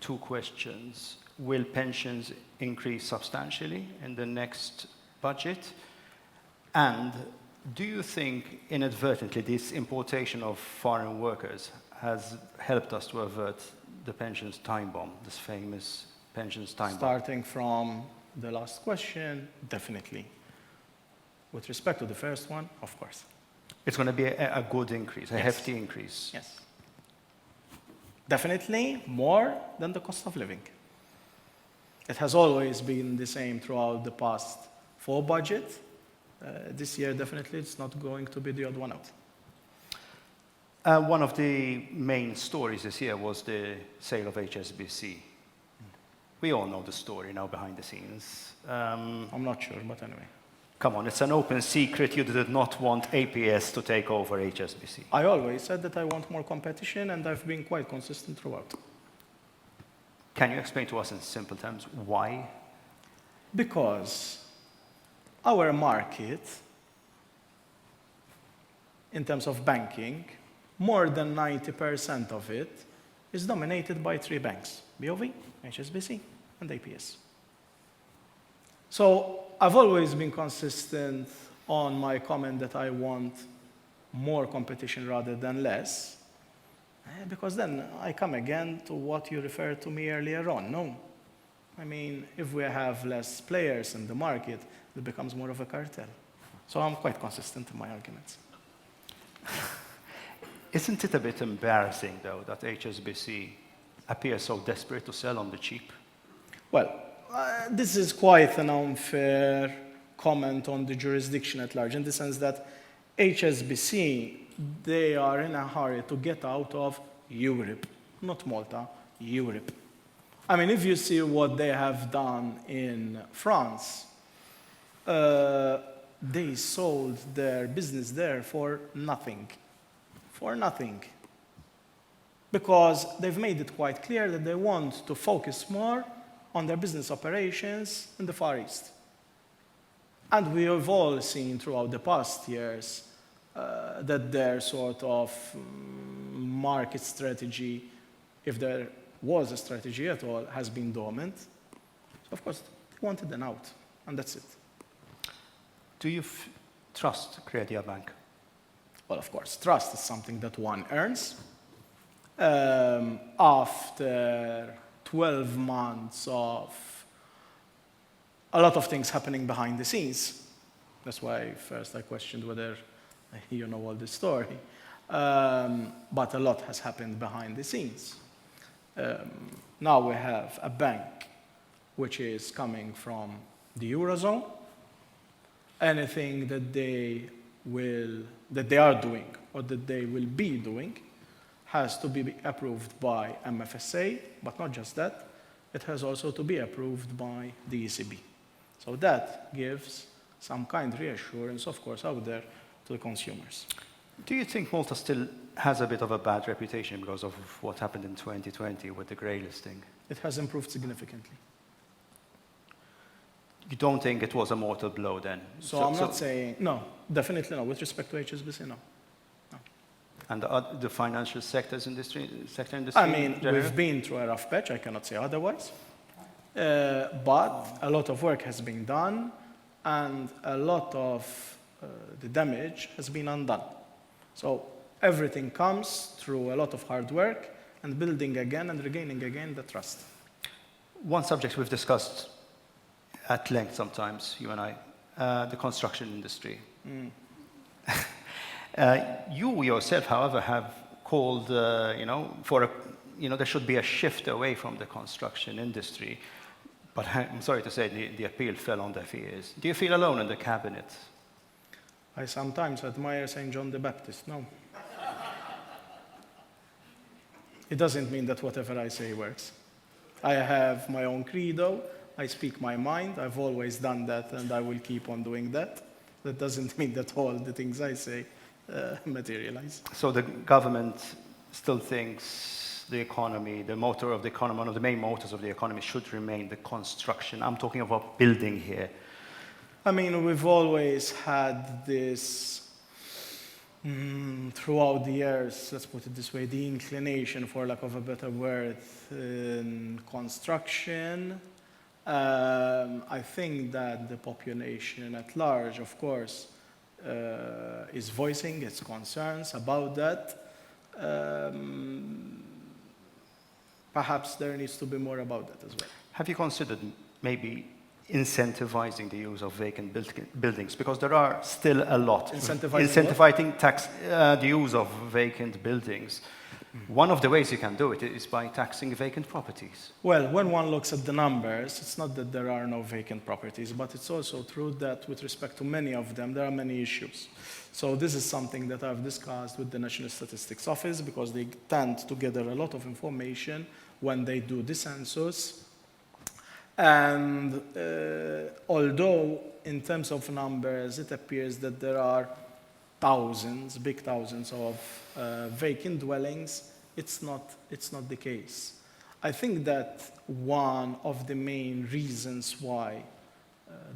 two questions. Will pensions increase substantially in the next budget? And do you think inadvertently this importation of foreign workers has helped us to avert the pensions time bomb, this famous pensions time bomb? Starting from the last question, definitely. With respect to the first one, of course. It's going to be a good increase, a hefty increase. Yes. Definitely more than the cost of living. It has always been the same throughout the past 4 budgets. This year, definitely, it's not going to be the odd one out. One of the main stories this year was the sale of HSBC. We all know the story now behind the scenes. I'm not sure, but anyway. Come on, it's an open secret. You did not want APS to take over HSBC. I always said that I want more competition, and I've been quite consistent throughout. Can you explain to us in simple terms why? Because our market, in terms of banking, more than 90% of it is dominated by 3 banks: BOV, HSBC, and APS. So I've always been consistent on my comment that I want more competition rather than less, because then I come again to what you referred to me earlier on. No. I mean, if we have less players in the market, it becomes more of a cartel. So I'm quite consistent in my arguments. Isn't it a bit embarrassing, though, that HSBC appears so desperate to sell on the cheap? Well, this is quite an unfair comment on the jurisdiction at large, in the sense that HSBC, they are in a hurry to get out of Europe, not Malta, Europe. I mean, if you see what they have done in France, they sold their business there for nothing. For nothing. Because they've made it quite clear that they want to focus more on their business operations in the Far East. And we have all seen throughout the past years that their sort of market strategy, if there was a strategy at all, has been dormant. So of course, they wanted an out, and that's it. Do you trust Credit Bank? Well, of course, trust is something that one earns. After 12 months of a lot of things happening behind the scenes, that's why first I questioned whether you know all the story, but a lot has happened behind the scenes. Now we have a bank which is coming from the Eurozone. Anything that they are doing or that they will be doing has to be approved by MFSA, but not just that, it has also to be approved by the ECB. So that gives some kind of reassurance, of course, out there to the consumers. Do you think Malta still has a bit of a bad reputation because of what happened in 2020 with the grey listing? It has improved significantly. You don't think it was a mortal blow then? So I'm not saying, no, definitely no. With respect to HSBC, no. And the financial sector industry? I mean, we've been through a rough patch, I cannot say otherwise. But a lot of work has been done, and a lot of the damage has been undone. So everything comes through a lot of hard work and building again and regaining again the trust. One subject we've discussed at length sometimes, you and I, the construction industry. You yourself, however, have called, there should be a shift away from the construction industry. But I'm sorry to say, the appeal fell on deaf ears. Do you feel alone in the cabinet? I sometimes admire St. John the Baptist, no. It doesn't mean that whatever I say works. I have my own credo. I speak my mind. I've always done that, and I will keep on doing that. That doesn't mean that all the things I say materialize. So the government still thinks the economy, the motor of the economy, one of the main motors of the economy should remain the construction. I'm talking about building here. I mean, we've always had this, throughout the years, let's put it this way, the inclination, for lack of a better word, in construction. I think that the population at large, of course, is voicing its concerns about that. Perhaps there needs to be more about that as well. Have you considered maybe incentivizing the use of vacant buildings? Because there are still a lot. Incentivizing the use of vacant buildings. One of the ways you can do it is by taxing vacant properties. Well, when one looks at the numbers, it's not that there are no vacant properties, but it's also true that with respect to many of them, there are many issues. So this is something that I've discussed with the National Statistics Office, because they tend to gather a lot of information when they do the census. And although in terms of numbers, it appears that there are thousands, big thousands of vacant dwellings, it's not the case. I think that one of the main reasons why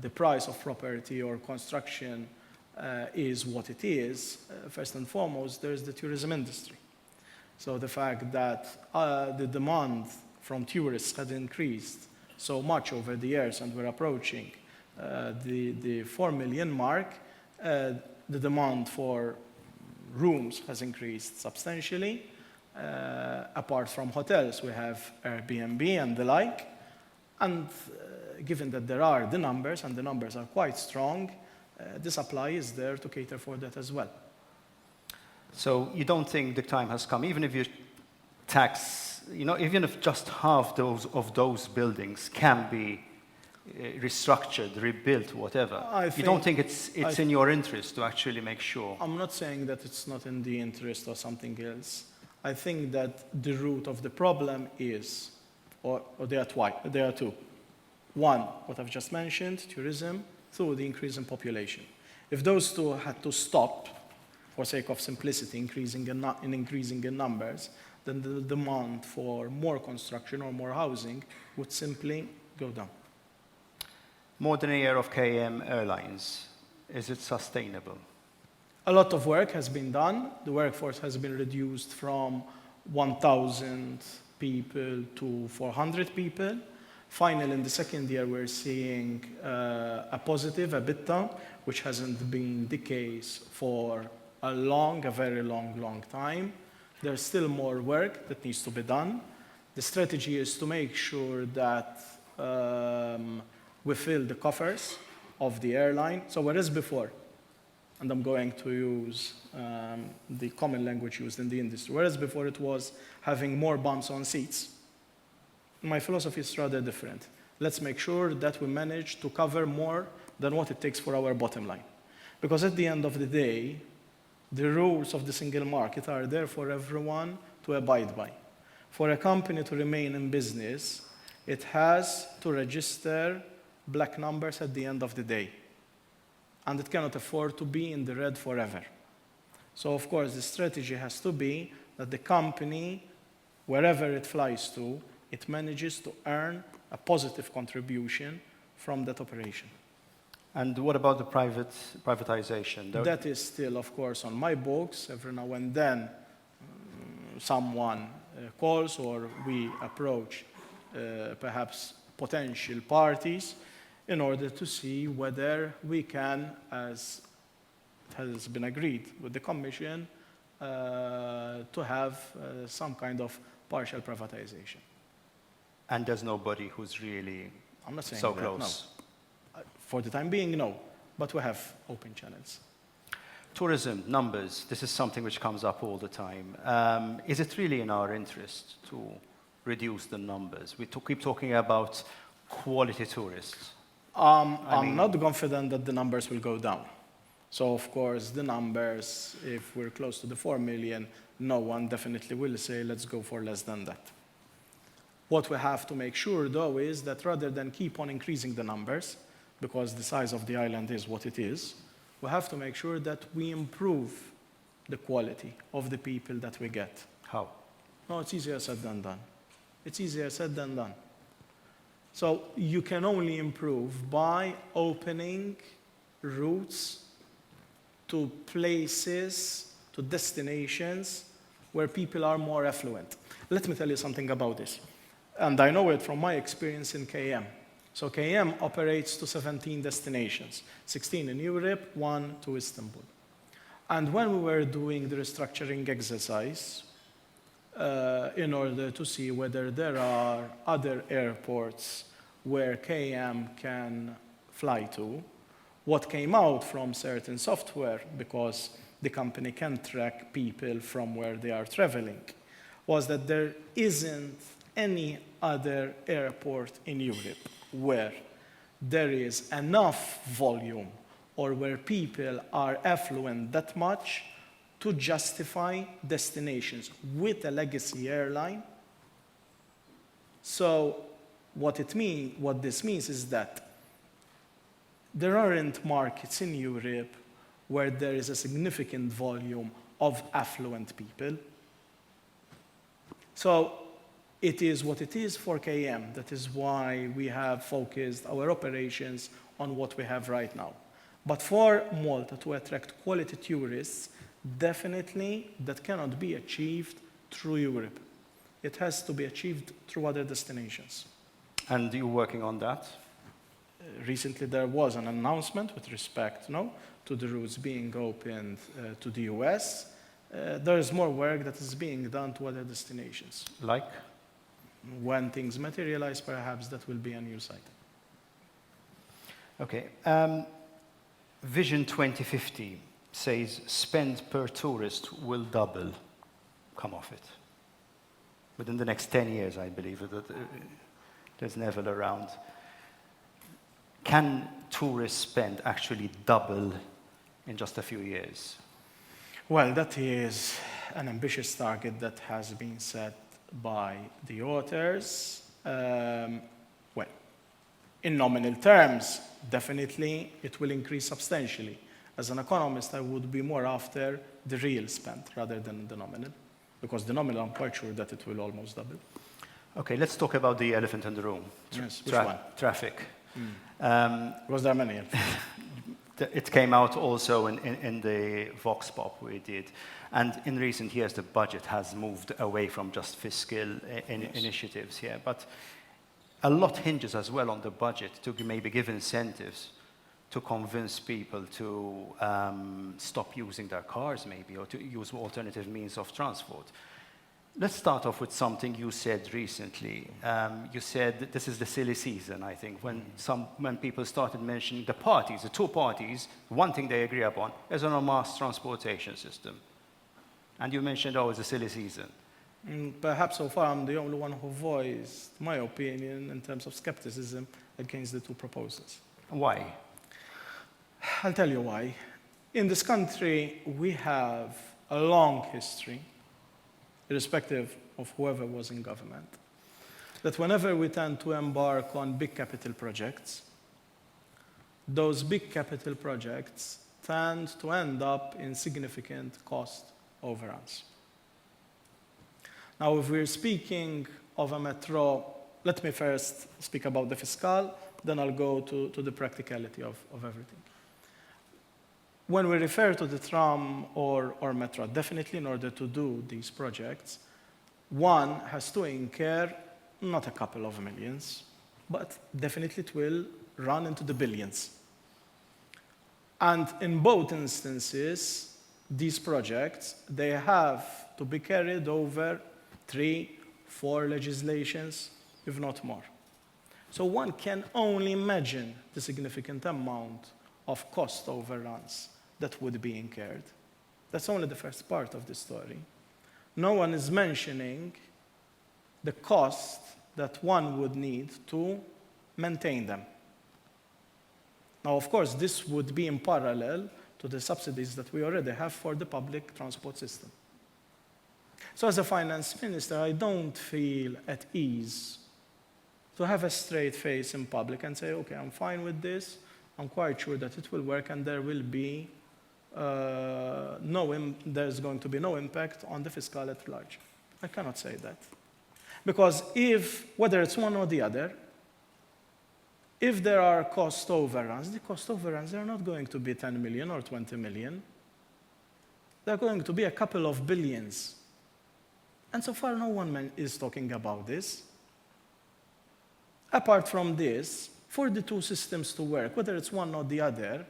the price of property or construction is what it is, first and foremost, there's the tourism industry. So the fact that the demand from tourists has increased so much over the years, and we're approaching the 4 million mark, the demand for rooms has increased substantially. Apart from hotels, we have Airbnb and the like. And given that there are the numbers, and the numbers are quite strong, the supply is there to cater for that as well. So you don't think the time has come, even if you tax, even if just half of those buildings can be restructured, rebuilt, whatever, you don't think it's in your interest to actually make sure? I'm not saying that it's not in the interest or something else. I think that the root of the problem is, or there are two. One, what I've just mentioned, tourism, through the increase in population. If those two had to stop, for sake of simplicity, increasing in numbers, then the demand for more construction or more housing would simply go down. More than a year of KM Airlines, is it sustainable? A lot of work has been done. The workforce has been reduced from 1,000 people to 400 people. Finally, in the second year, we're seeing a positive EBITDA, which hasn't been the case for a very long time. There's still more work that needs to be done. The strategy is to make sure that we fill the coffers of the airline. So whereas before, and I'm going to use the common language used in the industry, whereas before it was having more bumps on seats, my philosophy is rather different. Let's make sure that we manage to cover more than what it takes for our bottom line. Because at the end of the day, the rules of the single market are there for everyone to abide by. For a company to remain in business, it has to register black numbers at the end of the day. And it cannot afford to be in the red forever. So of course, the strategy has to be that the company, wherever it flies to, it manages to earn a positive contribution from that operation. And what about the privatization? That is still, of course, on my books. Every now and then, someone calls or we approach perhaps potential parties in order to see whether we can, as it has been agreed with the Commission, to have some kind of partial privatization. And there's nobody who's really I'm not saying so that, close? No. For the time being, no. But we have open channels. Tourism, numbers, this is something which comes up all the time. Is it really in our interest to reduce the numbers? We keep talking about quality tourists. I'm not confident that the numbers will go down. So, of course, the numbers, if we're close to the 4 million, no one definitely will say, let's go for less than that. What we have to make sure, though, is that rather than keep on increasing the numbers, because the size of the island is what it is, we have to make sure that we improve the quality of the people that we get. How? No, it's easier said than done. It's easier said than done. So you can only improve by opening routes to places, to destinations where people are more affluent. Let me tell you something about this. And I know it from my experience in KM. So KM operates to 17 destinations, 16 in Europe, 1 to Istanbul. And when we were doing the restructuring exercise, in order to see whether there are other airports where KM can fly to, what came out from certain software, because the company can track people from where they are traveling, was that there isn't any other airport in Europe where there is enough volume or where people are affluent that much to justify destinations with a legacy airline. So what this means is that there aren't markets in Europe where there is a significant volume of affluent people. So it is what it is for KM. That is why we have focused our operations on what we have right now. But for Malta to attract quality tourists, definitely that cannot be achieved through Europe. It has to be achieved through other destinations. And you're working on that? Recently, there was an announcement with respect to the routes being opened to the US. There is more work that is being done to other destinations. Like? When things materialize, perhaps that will be a new site. Okay. Vision 2050 says spend per tourist will double. Come off it. Within the next 10 years, I believe. There's Neville around. Can tourist spend actually double in just a few years? Well, that is an ambitious target that has been set by the authors. Well, in nominal terms, definitely it will increase substantially. As an economist, I would be more after the real spend rather than the nominal, because the nominal, I'm quite sure that it will almost double. Okay, let's talk about the elephant in the room. Yes, which one? Traffic. Was there many? It came out also in the Vox Pop we did. And in recent years, the budget has moved away from just fiscal initiatives here. But a lot hinges as well on the budget to maybe give incentives to convince people to stop using their cars maybe, or to use alternative means of transport. Let's start off with something you said recently. You said this is the silly season, I think, when people started mentioning the parties, the two parties, one thing they agree upon is on a mass transportation system. And you mentioned, it's a silly season. Perhaps so far I'm the only one who voiced my opinion in terms of skepticism against the two proposals. Why? I'll tell you why. In this country, we have a long history, irrespective of whoever was in government, that whenever we tend to embark on big capital projects, those big capital projects tend to end up in significant cost overruns. Now, if we're speaking of a metro, let me first speak about the fiscal, then I'll go to the practicality of everything. When we refer to the tram or metro, definitely in order to do these projects, one has to incur not a couple of millions, but definitely it will run into the billions. And in both instances, these projects, they have to be carried over 3-4 legislations, if not more. So one can only imagine the significant amount of cost overruns that would be incurred. That's only the first part of the story. No one is mentioning the cost that one would need to maintain them. Now, of course, this would be in parallel to the subsidies that we already have for the public transport system. So as a finance minister, I don't feel at ease to have a straight face in public and say, okay, I'm fine with this, I'm quite sure that it will work and there will be there's going to be no impact on the fiscal at large. I cannot say that. Because whether it's one or the other, if there are cost overruns, the cost overruns are not going to be 10 million or 20 million. They're going to be a couple of billions. And so far, no one is talking about this. Apart from this, for the two systems to work, whether it's one or the other,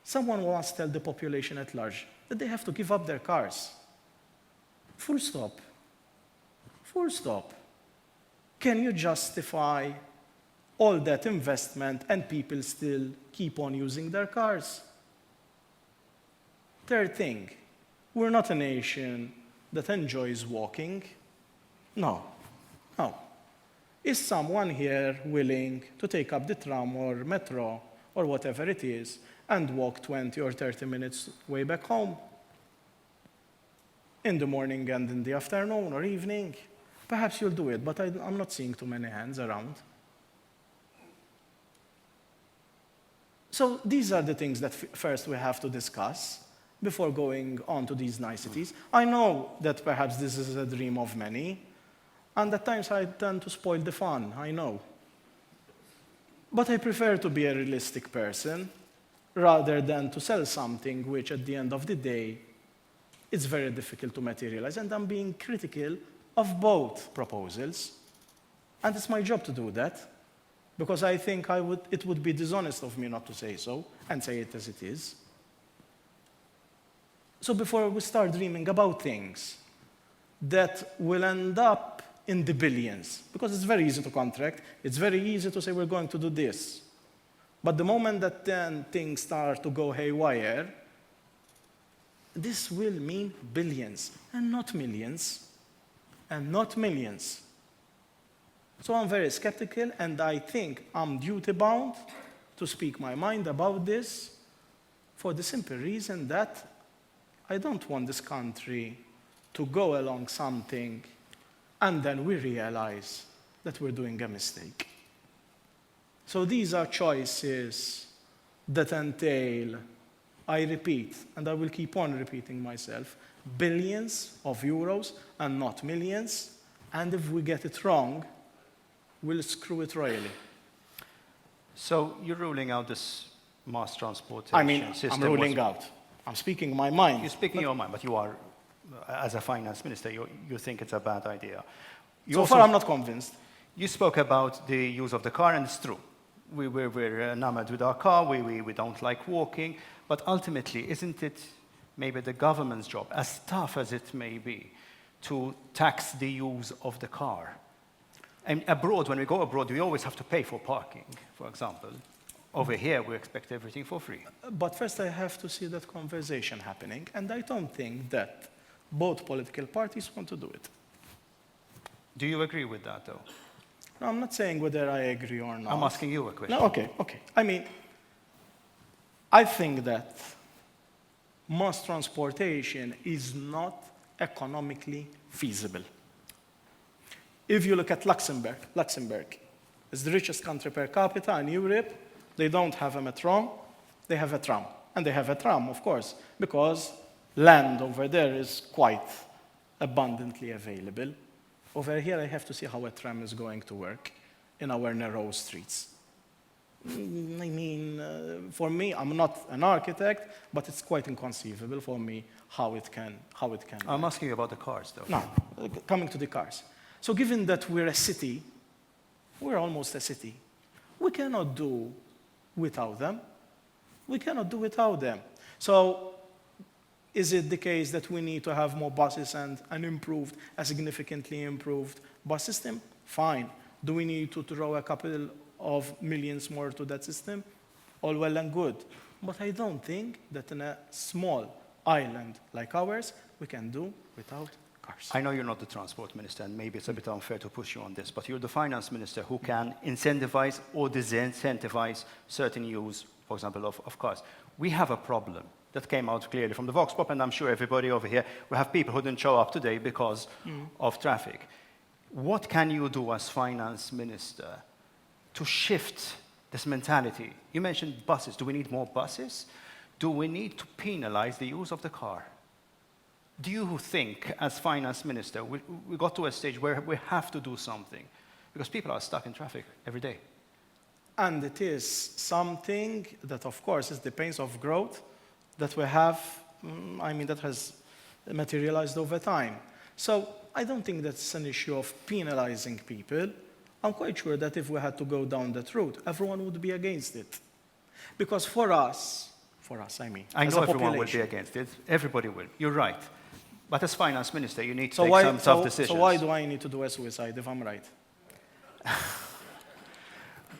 someone wants to tell the population at large that they have to give up their cars. Full stop. Full stop. Can you justify all that investment and people still keep on using their cars? Third thing, we're not a nation that enjoys walking. No. Is someone here willing to take up the tram or metro or whatever it is and walk 20 or 30 minutes way back home? In the morning and in the afternoon or evening? Perhaps you'll do it, but I'm not seeing too many hands around. So these are the things that first we have to discuss before going on to these niceties. I know that perhaps this is a dream of many, and at times I tend to spoil the fun, I know. But I prefer to be a realistic person, rather than to sell something which at the end of the day it's very difficult to materialize. And I'm being critical of both proposals. And it's my job to do that, because I think it would be dishonest of me not to say so and say it as it is. So before we start dreaming about things that will end up in the billions, because it's very easy to contract, it's very easy to say we're going to do this. But the moment that then things start to go haywire, this will mean billions and not millions, and not millions. So I'm very skeptical, and I think I'm duty-bound to speak my mind about this for the simple reason that I don't want this country to go along something and then we realize that we're doing a mistake. So these are choices that entail, I repeat, and I will keep on repeating myself, billions of euros and not millions, and if we get it wrong, we'll screw it royally. So you're ruling out this mass transportation system? I'm ruling out. I'm speaking my mind. You're speaking your mind, but you are, as a finance minister, you think it's a bad idea. So far, I'm not convinced. You spoke about the use of the car, and it's true. We're enamored with our car, we don't like walking, but ultimately, isn't it maybe the government's job, as tough as it may be, to tax the use of the car? And abroad, when we go abroad, we always have to pay for parking, for example. Over here, we expect everything for free. But first, I have to see that conversation happening, and I don't think that both political parties want to do it. Do you agree with that, though? No, I'm not saying whether I agree or not. I'm asking you a question. No, okay. I mean, I think that mass transportation is not economically feasible. If you look at Luxembourg is the richest country per capita in Europe. They don't have a metro, they have a tram. And they have a tram, of course, because land over there is quite abundantly available. Over here, I have to see how a tram is going to work in our narrow streets. I mean, for me, I'm not an architect, but it's quite inconceivable for me how it can I'm asking you about the cars, though. No, coming to the cars. So given that we're a city, we're almost a city, we cannot do without them. We cannot do without them. So is it the case that we need to have more buses and a significantly improved bus system? Fine. Do we need to throw a couple of millions more to that system? All well and good. But I don't think that in a small island like ours, we can do without cars. I know you're not the transport minister, and maybe it's a bit unfair to push you on this, but you're the finance minister who can incentivize or disincentivize certain use, for example, of cars. We have a problem that came out clearly from the Vox Pop, and I'm sure everybody over here, we have people who didn't show up today because of traffic. What can you do as finance minister to shift this mentality? You mentioned buses. Do we need more buses? Do we need to penalize the use of the car? Do you think, as finance minister, we got to a stage where we have to do something? Because people are stuck in traffic every day. And it is something that, of course, is the pace of growth that we have, that has materialized over time. So I don't think that's an issue of penalizing people. I'm quite sure that if we had to go down that route, everyone would be against it. Because for us, I as know a everyone will be population. against it. Everybody will. You're right. But as finance minister, you need to take some tough decisions. So why do I need to do a suicide if I'm right?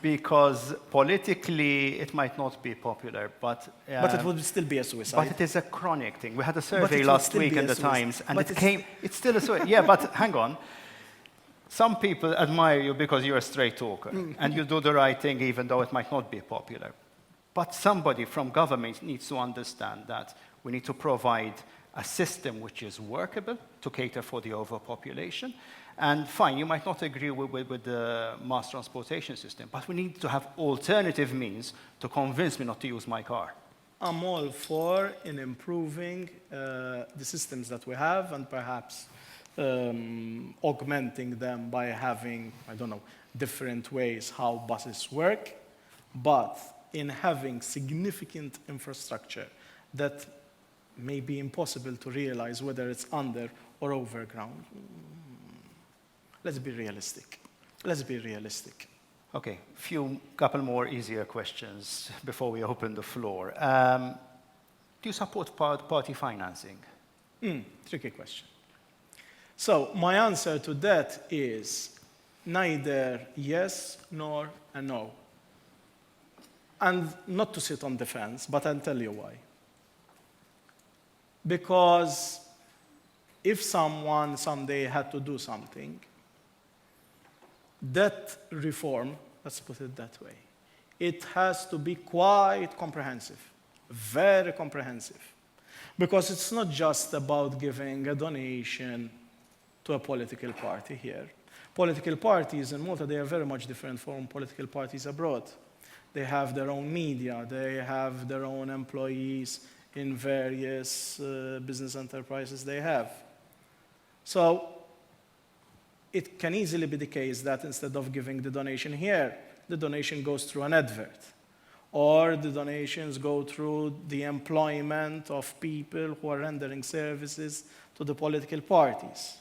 Because politically, it might not be popular, but it would still be a suicide. But it is a chronic thing. We had a survey it would last still week be in a the suicide. Times, and But it's still a suicide. Yeah, but hang on. Some people admire you because you're a straight talker, and you do the right thing even though it might not be popular. But somebody from government needs to understand that we need to provide a system which is workable to cater for the overpopulation. And fine, you might not agree with the mass transportation system, but we need to have alternative means to convince me not to use my car. I'm all for in improving the systems that we have and perhaps augmenting them by having, different ways how buses work. But in having significant infrastructure that may be impossible to realize whether it's under or overground. Let's be realistic. Let's be realistic. Okay, couple more easier questions before we open the floor. Do you support party financing? Tricky question. So my answer to that is neither yes nor a no. And not to sit on the fence, but I'll tell you why. Because if someone someday had to do something, that reform, let's put it that way, it has to be quite comprehensive, very comprehensive. Because it's not just about giving a donation to a political party here. Political parties in Malta, they are very much different from political parties abroad. They have their own media, they have their own employees in various business enterprises they have. So it can easily be the case that instead of giving the donation here, the donation goes through an advert, or the donations go through the employment of people who are rendering services to the political parties.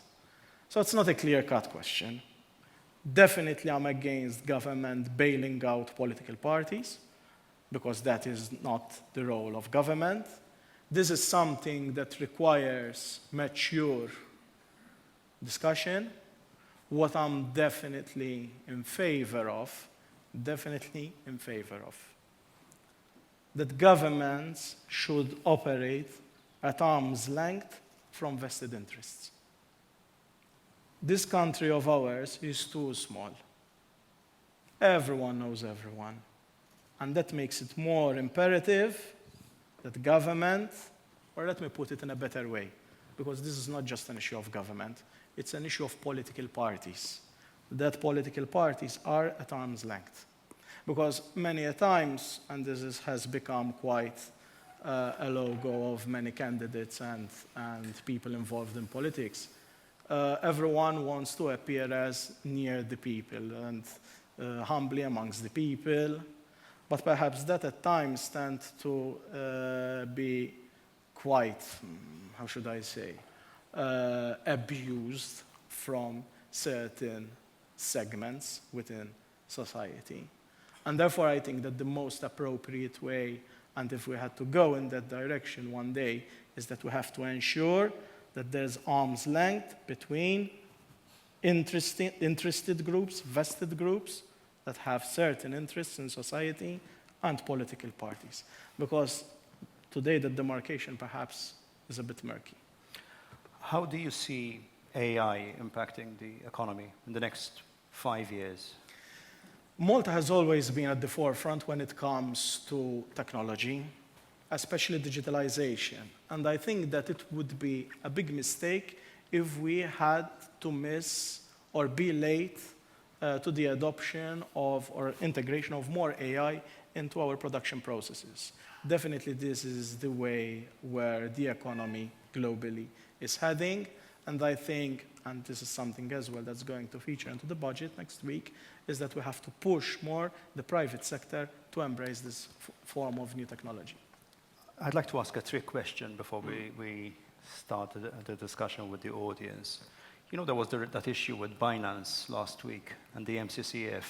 So it's not a clear-cut question. Definitely I'm against government bailing out political parties, because that is not the role of government. This is something that requires mature discussion. What I'm definitely in favor of, that governments should operate at arm's length from vested interests. This country of ours is too small. Everyone knows everyone. And that makes it more imperative that government, or let me put it in a better way, because this is not just an issue of government, it's an issue of political parties, that political parties are at arm's length. Because many a times, and has become quite a logo of many candidates and people involved in politics, everyone wants to appear as near the people and humbly amongst the people, but perhaps that at times tends to be quite, how should I say, abused from certain segments within society. And therefore, I think that the most appropriate way, and if we had to go in that direction one day, is that we have to ensure that there's arm's length between interested groups, vested groups, that have certain interests in society, and political parties. Because today, the demarcation perhaps is a bit murky. How do you see AI impacting the economy in the next 5 years? Malta has always been at the forefront when it comes to technology, especially digitalization. And I think that it would be a big mistake if we had to miss or be late to the adoption of or integration of more AI into our production processes. Definitely this is the way where the economy globally is heading. And I think, and this is something as well that's going to feature into the budget next week, is that we have to push more the private sector to embrace this form of new technology. I'd like to ask a trick question before we start the discussion with the audience. You know, there was that issue with Binance last week and the MCCF.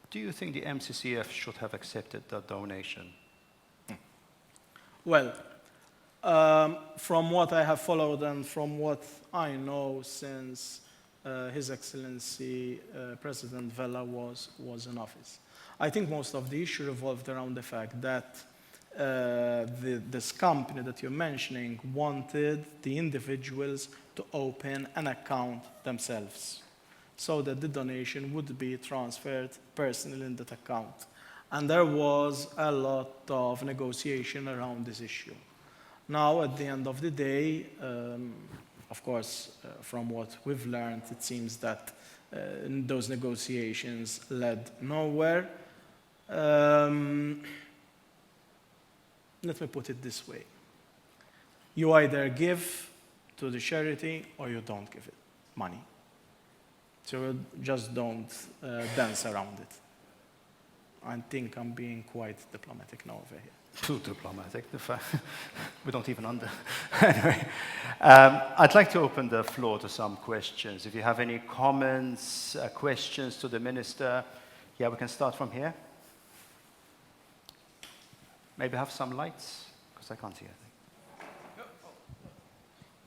Do you think the MCCF should have accepted that donation? Well, from what I have followed and from what I know since His Excellency President Vella was in office, I think most of the issue revolved around the fact that this company that you're mentioning wanted the individuals to open an account themselves so that the donation would be transferred personally in that account. And there was a lot of negotiation around this issue. Now, at the end of the day, of course, from what we've learned, it seems that those negotiations led nowhere. Let me put it this way. You either give to the charity or you don't give it money. So just don't dance around it. I think I'm being quite diplomatic now over here. Too diplomatic. We don't even Anyway, I'd like to open the floor to some questions. If you have any comments, questions to the Minister, yeah, we can start from here. Maybe have some lights, because I can't see anything.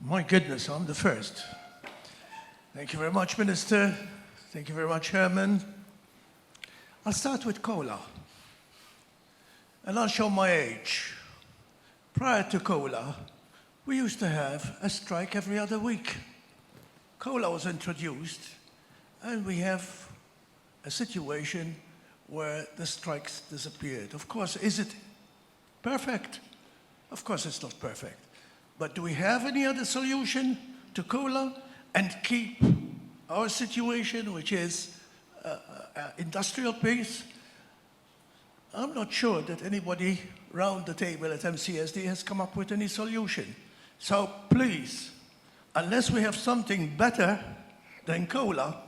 My goodness, I'm the first. Thank you very much, Minister. Thank you very much, Herman. I'll start with cola. And I'll show my age. Prior to cola, we used to have a strike every other week. Cola was introduced, and we have a situation where the strikes disappeared. Of course, is it perfect? Of course it's not perfect. But do we have any other solution to cola and keep our situation, which is industrial peace? I'm not sure that anybody round the table at MCSD has come up with any solution. So please, unless we have something better than cola,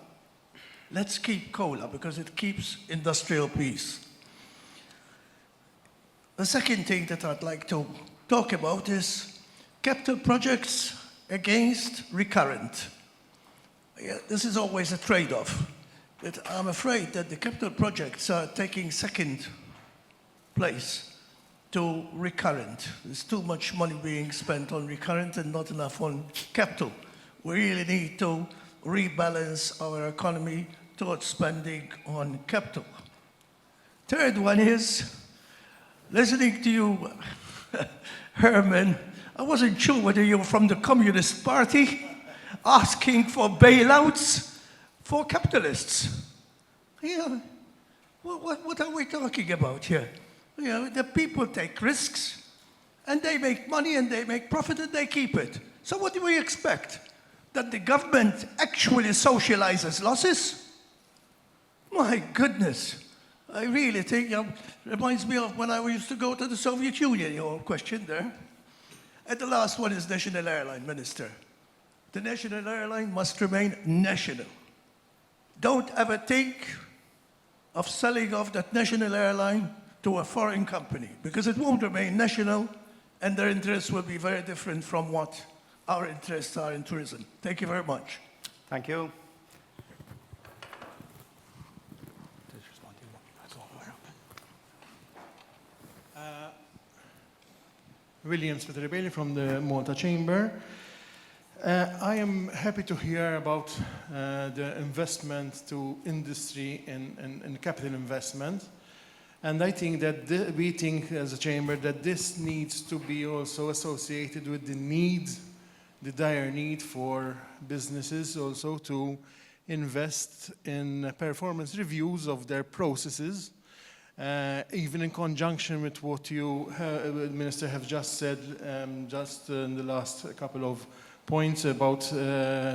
let's keep cola because it keeps industrial peace. The second thing that I'd like to talk about is capital projects against recurrent. Yeah, this is always a trade-off. But I'm afraid that the capital projects are taking second place to recurrent. There's too much money being spent on recurrent and not enough on capital. We really need to rebalance our economy towards spending on capital. Third one is, listening to you, Herman, I wasn't sure whether you were from the Communist Party asking for bailouts for capitalists. Yeah. What are we talking about here? You know, the people take risks, and they make money, and they make profit, and they keep it. So what do we expect? That the government actually socializes losses? My goodness. I really think, reminds me of when I used to go to the Soviet Union, your question there. And the last one is National Airline, Minister. The National Airline must remain national. Don't ever think of selling off that National Airline to a foreign company, because it won't remain national, and their interests will be very different from what our interests are in tourism. Thank you very much. Thank you. Williams Peteribelli from the Malta Chamber. I am happy to hear about the investment to industry and capital investment. And I think that we think as a chamber that this needs to be also associated with the need, the dire need for businesses also to invest in performance reviews of their processes, even in conjunction with what you, Minister, have just said just in the last couple of points about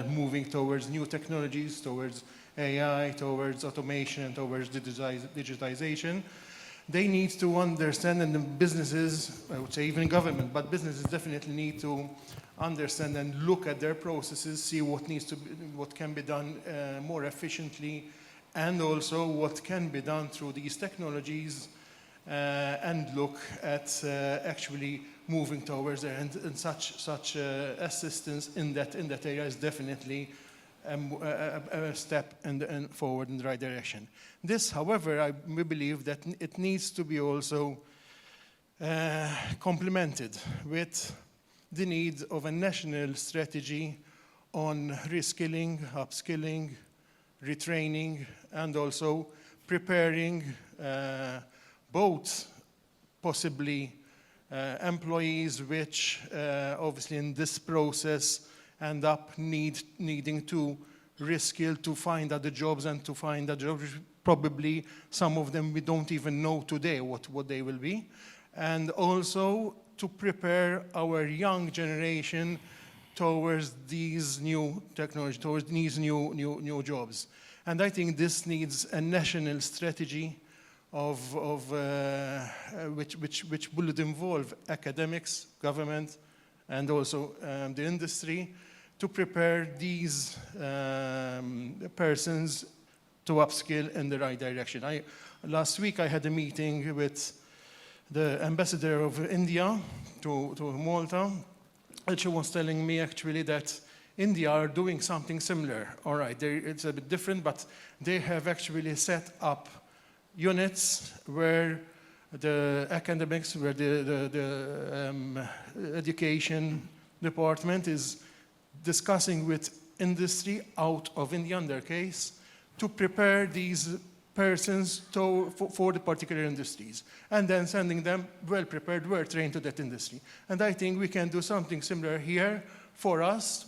moving towards new technologies, towards AI, towards automation, and towards digitization. They need to understand, and the businesses, I would say even government, but businesses definitely need to understand and look at their processes, see what needs to be, what can be done more efficiently, and also what can be done through these technologies, and look at actually moving towards there. And such assistance in that area is definitely a step forward in the right direction. This, however, we believe that it needs to be also complemented with the need of a national strategy on reskilling, upskilling, retraining, and also preparing both possibly employees which obviously in this process end up needing to reskill to find other jobs and to find other jobs. Probably some of them we don't even know today what they will be. And also to prepare our young generation towards these new technology, towards these new jobs. And I think this needs a national strategy which will involve academics, government, and also the industry to prepare these persons to upskill in the right direction. Last week I had a meeting with the ambassador of India to Malta, and she was telling me actually that India are doing something similar. All right, it's a bit different, but they have actually set up units where the academics, where the education department is discussing with industry out of India, in their case, to prepare these persons for the particular industries, and then sending them well-prepared, well-trained to that industry. And I think we can do something similar here for us,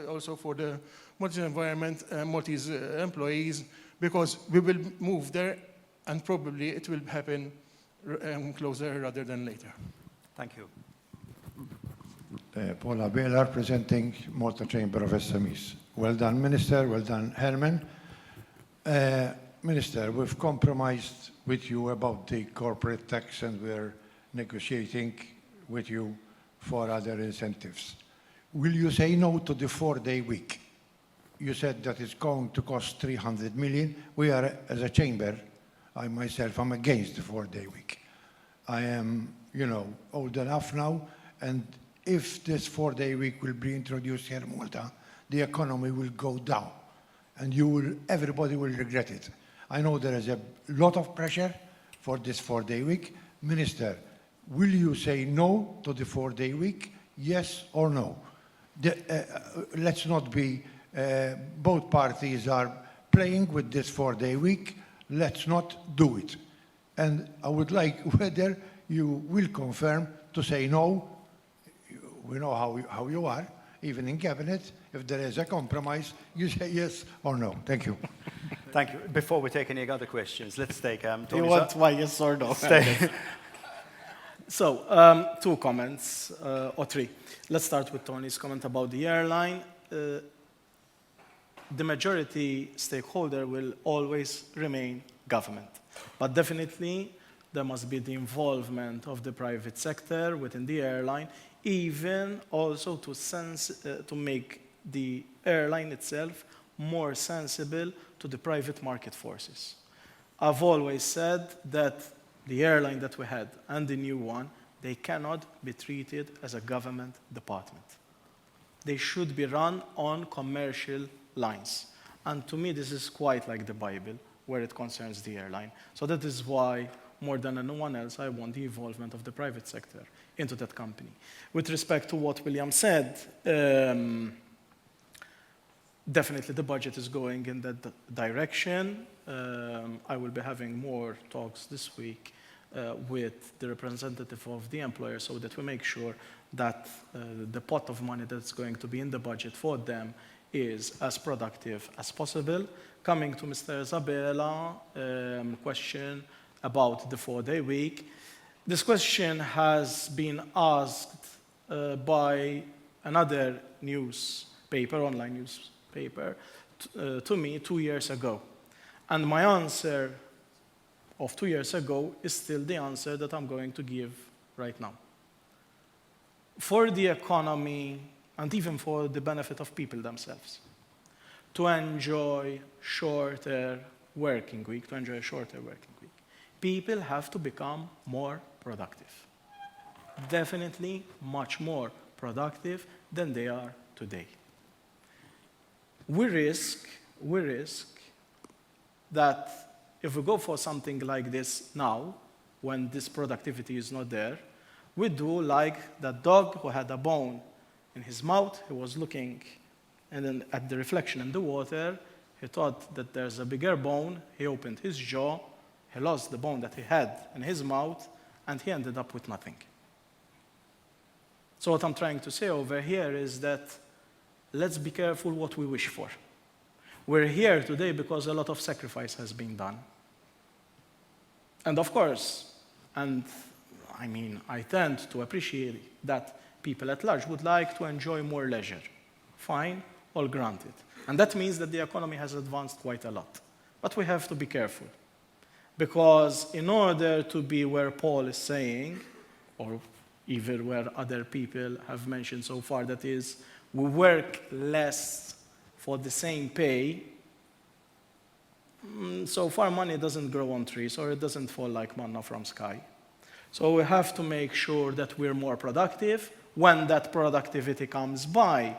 also for the Maltese environment, Maltese employees, because we will move there, and probably it will happen closer rather than later. Thank you. Paula Bela, representing Malta Chamber of SMEs. Well done, Minister. Well done, Herman. Minister, we've compromised with you about the corporate tax, and we're negotiating with you for other incentives. Will you say no to the 4-day week? You said that it's going to cost 300 million. We are, as a chamber, I myself, I'm against the 4-day week. I am, old enough now, and if this 4-day week will be introduced here in Malta, the economy will go down, and everybody will regret it. I know there is a lot of pressure for this 4-day week. Minister, will you say no to the 4-day week? Yes or no? Let's not be, both parties are playing with this 4-day week. Let's not do it. And I would like whether you will confirm to say no. We know how you are, even in cabinet. If there is a compromise, you say yes or no. Thank you. Thank you. Before we take any other questions, let's take You Tony. want why yes or no? So, 2 comments, or 3. Let's start with Tony's comment about the airline. The majority stakeholder will always remain government. But definitely, there must be the involvement of the private sector within the airline, even also to make the airline itself more sensible to the private market forces. I've always said that the airline that we had and the new one, they cannot be treated as a government department. They should be run on commercial lines. And to me, this is quite like the Bible, where it concerns the airline. So that is why, more than anyone else, I want the involvement of the private sector into that company. With respect to what William said, definitely the budget is going in that direction. I will be having more talks this week with the representative of the employer so that we make sure that the pot of money that's going to be in the budget for them is as productive as possible. Coming to Mr. Isabella, question about the 4-day week. This question has been asked by another newspaper, online newspaper, to me 2 years ago. And my answer of 2 years ago is still the answer that I'm going to give right now. For the economy, and even for the benefit of people themselves, to enjoy shorter working week, people have to become more productive. Definitely much more productive than they are today. We risk that if we go for something like this now, when this productivity is not there, we do like that dog who had a bone in his mouth. He was looking and then at the reflection in the water. He thought that there's a bigger bone. He opened his jaw. He lost the bone that he had in his mouth, and he ended up with nothing. So what I'm trying to say over here is that let's be careful what we wish for. We're here today because a lot of sacrifice has been done. And of course, I tend to appreciate that people at large would like to enjoy more leisure. Fine, all granted. And that means that the economy has advanced quite a lot. But we have to be careful. Because in order to be where Paul is saying, or even where other people have mentioned so far, that is, we work less for the same pay, So far, money doesn't grow on trees, or it doesn't fall like manna from sky. So we have to make sure that we're more productive. When that productivity comes by,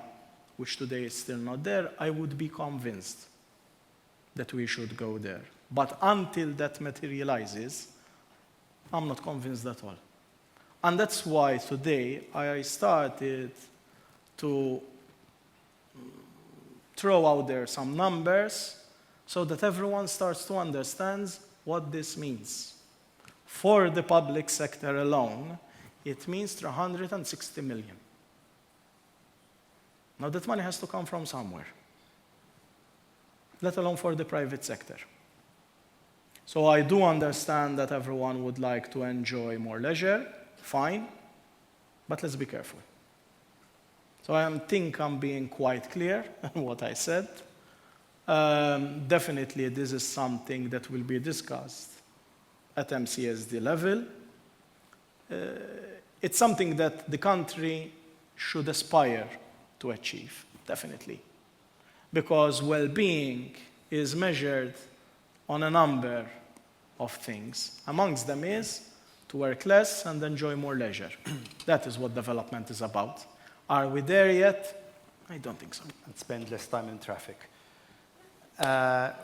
which today is still not there, I would be convinced that we should go there. But until that materializes, I'm not convinced at all. And that's why today I started to throw out there some numbers so that everyone starts to understand what this means. For the public sector alone, it means 360 million. Now that money has to come from somewhere, let alone for the private sector. So I do understand that everyone would like to enjoy more leisure, fine, but let's be careful. So I think I'm being quite clear in what I said. Definitely this is something that will be discussed at MCSD level. It's something that the country should aspire to achieve, definitely. Because well-being is measured on a number of things. Amongst them is to work less and enjoy more leisure. That is what development is about. Are we there yet? I don't think so. And spend less time in traffic.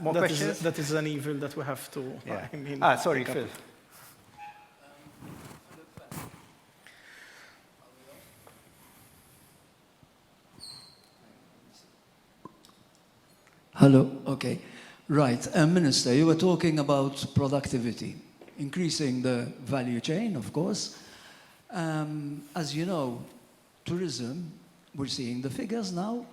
More questions? That is an evil that we have to, Yeah. I mean... Sorry, pick up. Phil. Hello, okay. Right, Minister, you were talking about productivity, increasing the value chain, of course. As you know, tourism, we're seeing the figures now,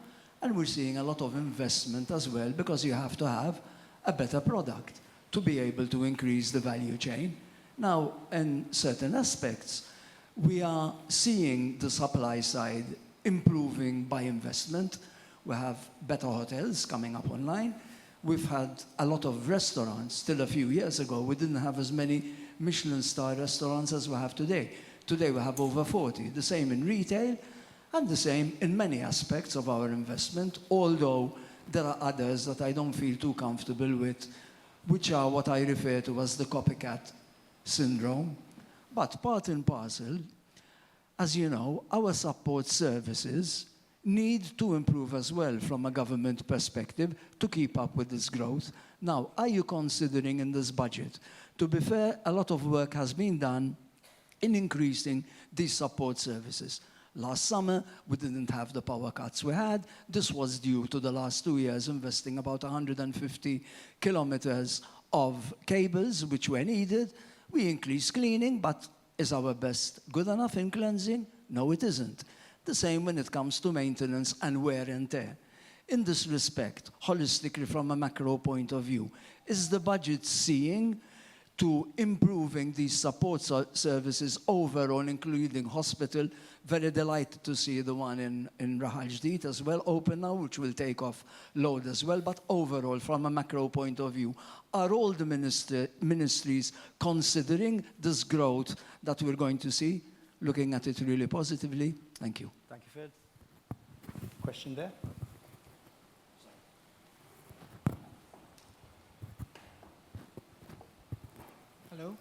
and we're seeing a lot of investment as well, because you have to have a better product to be able to increase the value chain. Now, in certain aspects, we are seeing the supply side improving by investment. We have better hotels coming up online. We've had a lot of restaurants. Still a few years ago, we didn't have as many Michelin-star restaurants as we have today. Today we have over 40. The same in retail, and the same in many aspects of our investment, although there are others that I don't feel too comfortable with, which are what I refer to as the copycat syndrome. But part and parcel, as you know, our support services need to improve as well from a government perspective to keep up with this growth. Now, are you considering in this budget? To be fair, a lot of work has been done in increasing these support services. Last summer, we didn't have the power cuts we had. This was due to the last 2 years investing about 150 kilometers of cables, which were needed. We increased cleaning, but is our best good enough in cleansing? No, it isn't. The same when it comes to maintenance and wear and tear. In this respect, holistically from a macro point of view, is the budget seeing to improving these support services overall, including hospital? Very delighted to see the one in Rahal Jdid as well open now, which will take off load as well. But overall, from a macro point of view, are all the ministries considering this growth that we're going to see, looking at it really positively? Thank you. Thank you, Phil. Question there? Hello.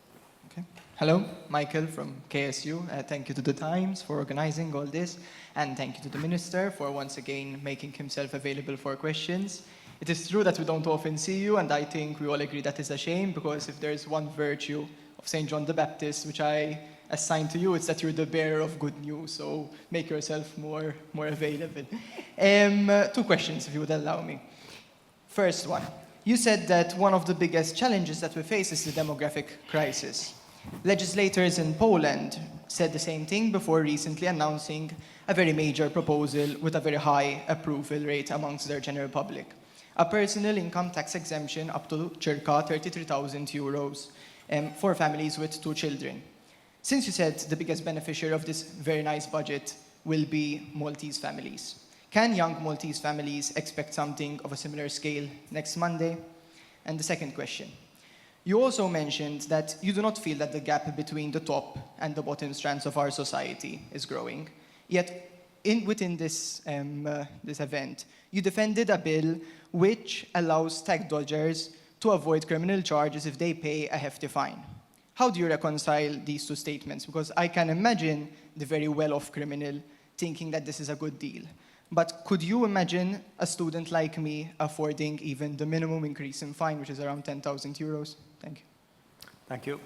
Okay. Hello, Michael from KSU. Thank you to the Times for organizing all this, and thank you to the Minister for once again making himself available for questions. It is true that we don't often see you, and I think we all agree that is a shame, because if there is one virtue of St. John the Baptist, which I assign to you, it's that you're the bearer of good news, so make yourself more available. 2 questions, if you would allow me. First one, you said that one of the biggest challenges that we face is the demographic crisis. Legislators in Poland said the same thing before recently announcing a very major proposal with a very high approval rate amongst their general public. A personal income tax exemption up to circa 33,000 euros for families with 2 children. Since you said the biggest beneficiary of this very nice budget will be Maltese families, can young Maltese families expect something of a similar scale next Monday? And the second question, you also mentioned that you do not feel that the gap between the top and the bottom strands of our society is growing. Yet, within this event, you defended a bill which allows tax dodgers to avoid criminal charges if they pay a hefty fine. How do you reconcile these two statements? Because I can imagine the very well-off criminal thinking that this is a good deal. But could you imagine a student like me affording even the minimum increase in fine, which is around 10,000 euros? Thank you. Thank you.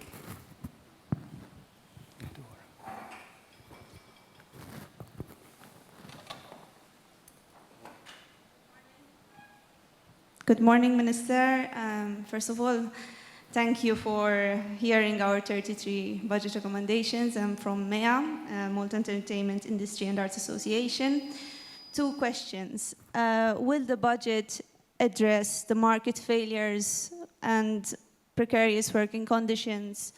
Good morning, Minister. First of all, thank you for hearing our 33 budget recommendations. I'm from MEA, Malta Entertainment Industry and Arts Association. 2 questions. Will the budget address the market failures and precarious working conditions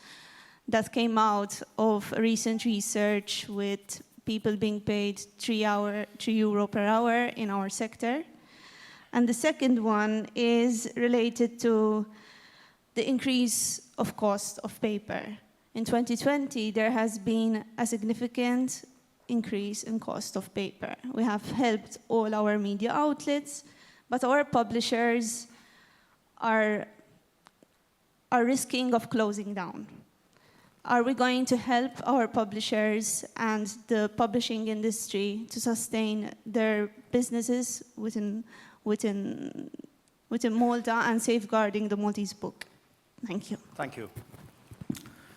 that came out of recent research with people being paid €3 per hour in our sector? And the second one is related to the increase of cost of paper. In 2020, there has been a significant increase in cost of paper. We have helped all our media outlets, but our publishers are risking of closing down. Are we going to help our publishers and the publishing industry to sustain their businesses within Malta and safeguarding the Maltese book? Thank you. Thank you.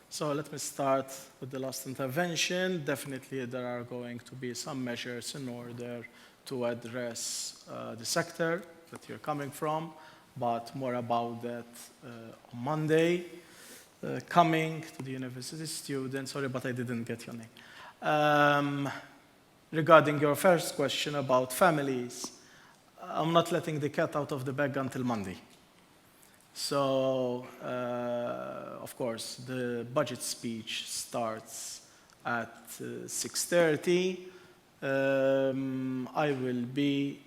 So let me start with the last intervention. Definitely there are going to be some measures in order to address the sector that you're coming from, but more about that on Monday. Coming to the university students, sorry, but I didn't get your name. Regarding your first question about families, I'm not letting the cat out of the bag until Monday. So, of course, the budget speech starts at 6:30. I will be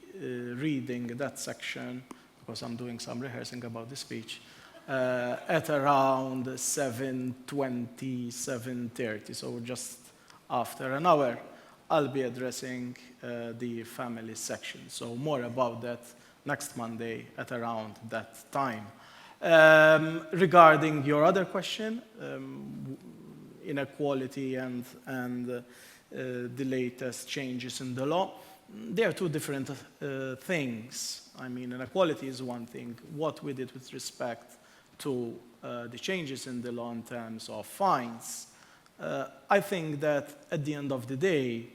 reading that section, because I'm doing some rehearsing about the speech, at around 7:20, 7:30, so just after an hour. I'll be addressing the family section. So more about that next Monday at around that time. Regarding your other question, inequality and the latest changes in the law, they are 2 different things. I mean, inequality is one thing. What we did with respect to the changes in the law in terms of fines, I think that at the end of the day,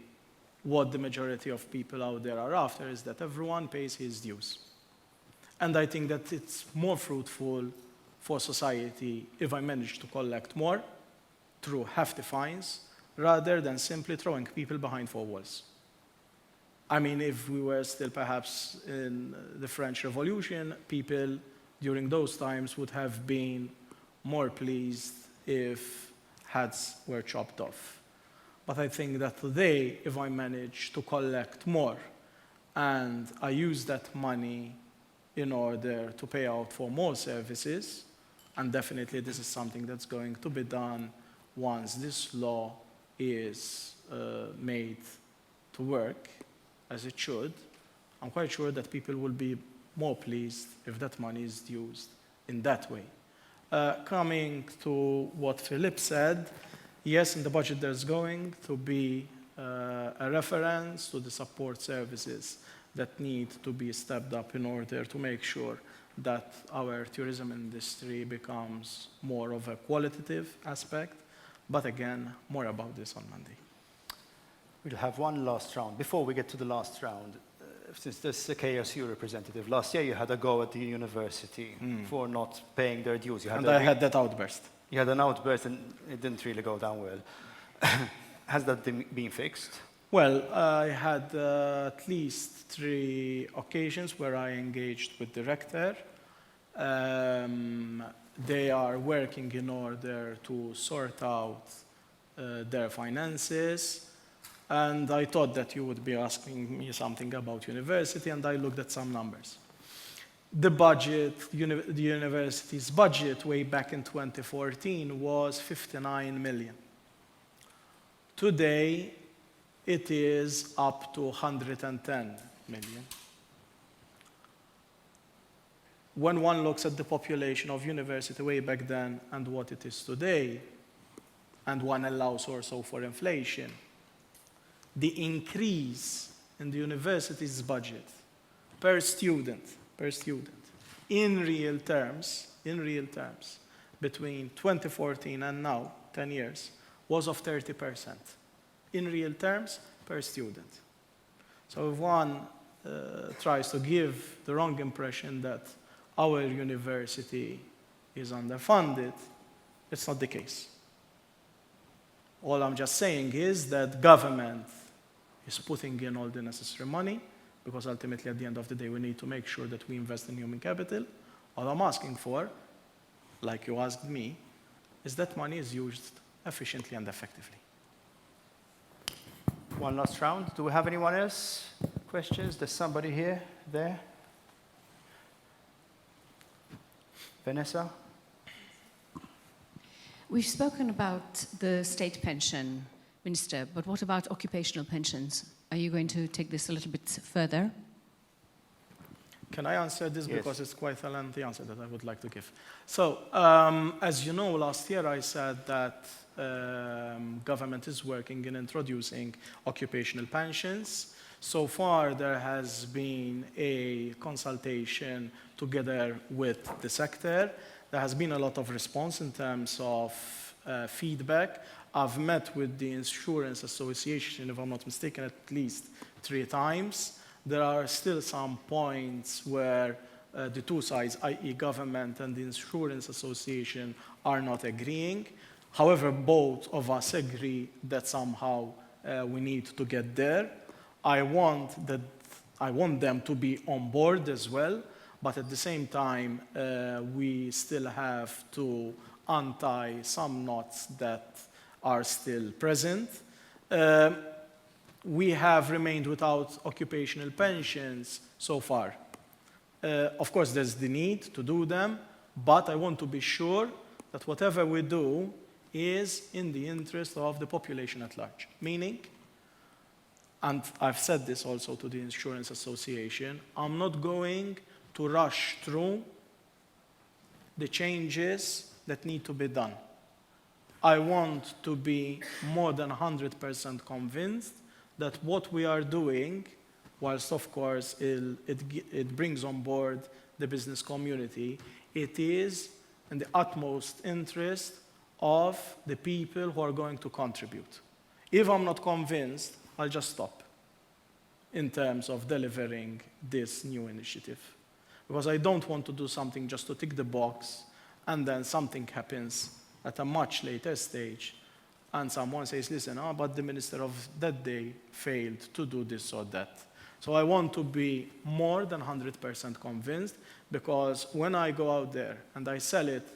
what the majority of people out there are after is that everyone pays his dues. And I think that it's more fruitful for society if I manage to collect more through hefty fines rather than simply throwing people behind 4 walls. I mean, if we were still perhaps in the French Revolution, people during those times would have been more pleased if heads were chopped off. But I think that today, if I manage to collect more and I use that money in order to pay out for more services, and definitely this is something that's going to be done once this law is made to work as it should, I'm quite sure that people will be more pleased if that money is used in that way. Coming to what Philip said, yes, in the budget there's going to be a reference to the support services that need to be stepped up in order to make sure that our tourism industry becomes more of a qualitative aspect. But again, more about this on Monday. We'll have one last round. Before we get to the last round, since this is a KSU representative, last year you had a go at the university for not paying their dues. I had that outburst. You had an outburst and it didn't really go down well. Has that been fixed? Well, I had at least 3 occasions where I engaged with the rector. They are working in order to sort out their finances. And I thought that you would be asking me something about university, and I looked at some numbers. The budget, the university's budget way back in 2014 was 59 million. Today, it is up to 110 million. when one looks at the population of university way back then and what it is today, and one allows also for inflation, the increase in the university's budget per student, in real terms, between 2014 and now, 10 years, was of 30%. In real terms, per student. So if one tries to give the wrong impression that our university is underfunded, it's not the case. All I'm just saying is that government is putting in all the necessary money, because ultimately at the end of the day we need to make sure that we invest in human capital. All I'm asking for, like you asked me, is that money is used efficiently and effectively. One last round. Do we have anyone else? Questions? There's somebody here, there. Vanessa? We've spoken about the state pension, Minister, but what about occupational pensions? Are you going to take this a little bit further? Can I answer this? Yes. Because it's quite a lengthy answer that I would like to give. So, as you know, last year I said that government is working in introducing occupational pensions. So far, there has been a consultation together with the sector. There has been a lot of response in terms of feedback. I've met with the Insurance Association, if I'm not mistaken, at least 3 times. There are still some points where the two sides, i.e. government and the Insurance Association, are not agreeing. However, both of us agree that somehow we need to get there. I want them to be on board as well, but at the same time, we still have to untie some knots that are still present. We have remained without occupational pensions so far. Of course, there's the need to do them, but I want to be sure that whatever we do is in the interest of the population at large. Meaning, and I've said this also to the Insurance Association, I'm not going to rush through the changes that need to be done. I want to be more than 100% convinced that what we are doing, whilst of course it brings on board the business community, it is in the utmost interest of the people who are going to contribute. If I'm not convinced, I'll just stop in terms of delivering this new initiative. Because I don't want to do something just to tick the box and then something happens at a much later stage and someone says, listen, but the minister of that day failed to do this or that. So I want to be more than 100% convinced, because when I go out there and I sell it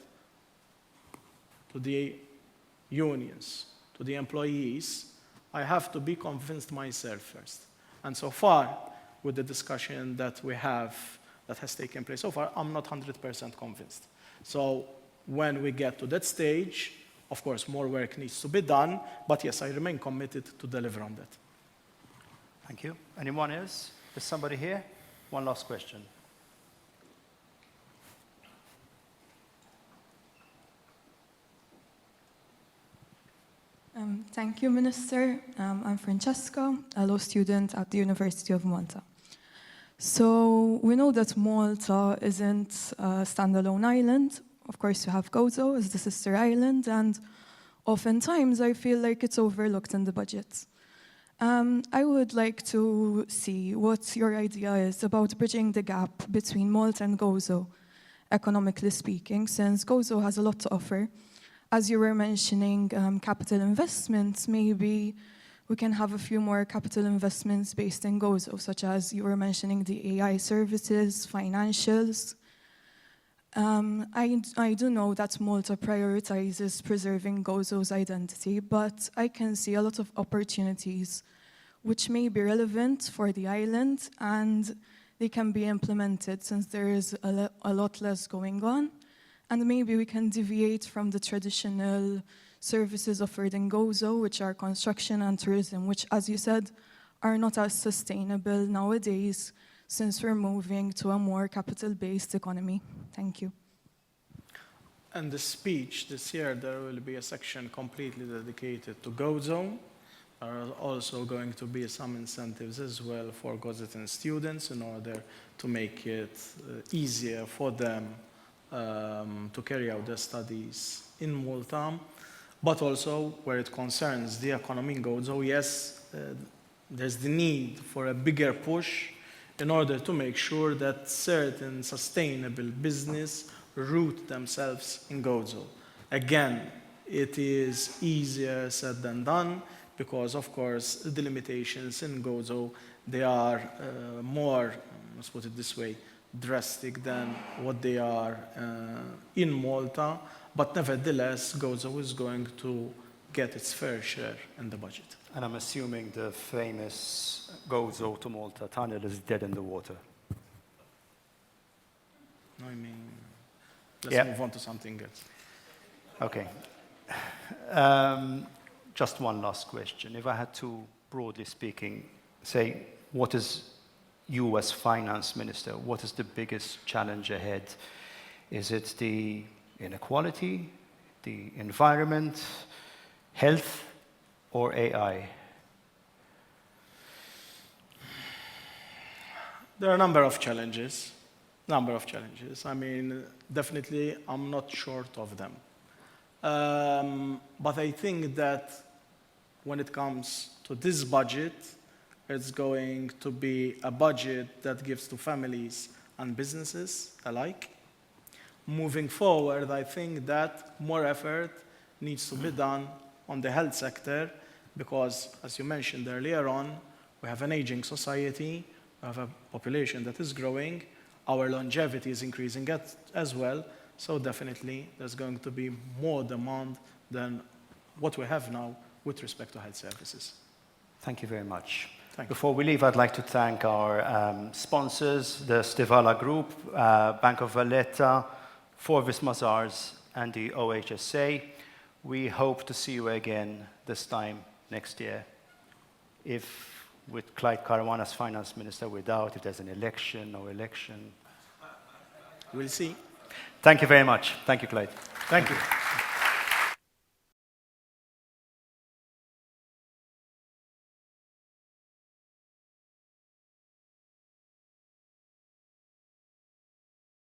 to the unions, to the employees, I have to be convinced myself first. And so far, with the discussion that we have, that has taken place so far, I'm not 100% convinced. So when we get to that stage, of course, more work needs to be done, but yes, I remain committed to deliver on that. Thank you. Anyone else? There's somebody here? One last question. Thank you, Minister. I'm Francesca, a law student at the University of Malta. So we know that Malta isn't a standalone island. Of course, you have Gozo as the sister island, and oftentimes I feel like it's overlooked in the budget. I would like to see what your idea is about bridging the gap between Malta and Gozo, economically speaking, since Gozo has a lot to offer. As you were mentioning capital investments, maybe we can have a few more capital investments based in Gozo, such as you were mentioning the AI services, financials. I do know that Malta prioritizes preserving Gozo's identity, but I can see a lot of opportunities which may be relevant for the island, and they can be implemented since there is a lot less going on. And maybe we can deviate from the traditional services offered in Gozo, which are construction and tourism, which, as you said, are not as sustainable nowadays since we're moving to a more capital-based economy. Thank you. And the speech this year, there will be a section completely dedicated to Gozo. There are also going to be some incentives as well for Gozo students in order to make it easier for them to carry out their studies in Malta. But also, where it concerns the economy in Gozo, yes, there's the need for a bigger push in order to make sure that certain sustainable business root themselves in Gozo. Again, it is easier said than done because, of course, the limitations in Gozo, they are more, let's put it this way, drastic than what they are in Malta. But nevertheless, Gozo is going to get its fair share in the budget. And I'm assuming the famous Gozo to Malta tunnel is dead in the water. I mean, let's move on to something else. Okay. Just one last question. If I had to, broadly speaking, say, what is you as finance minister, what is the biggest challenge ahead? Is it the inequality, the environment, health, or AI? There are a number of challenges. I mean, definitely, I'm not short of them. But I think that when it comes to this budget, it's going to be a budget that gives to families and businesses alike. Moving forward, I think that more effort needs to be done on the health sector because, as you mentioned earlier on, we have an aging society, we have a population that is growing, our longevity is increasing as well, so definitely there's going to be more demand than what we have now with respect to health services. Thank you very much. Thank you. Before we leave, I'd like to thank our sponsors, the Stivala Group, Bank of Valletta, Forvis Mazars, and the OHSA. We hope to see you again this time next year. If with Clyde Caruana as finance minister, without, if there's an election, no election. We'll see. Thank you very much. Thank you, Clyde. Thank you.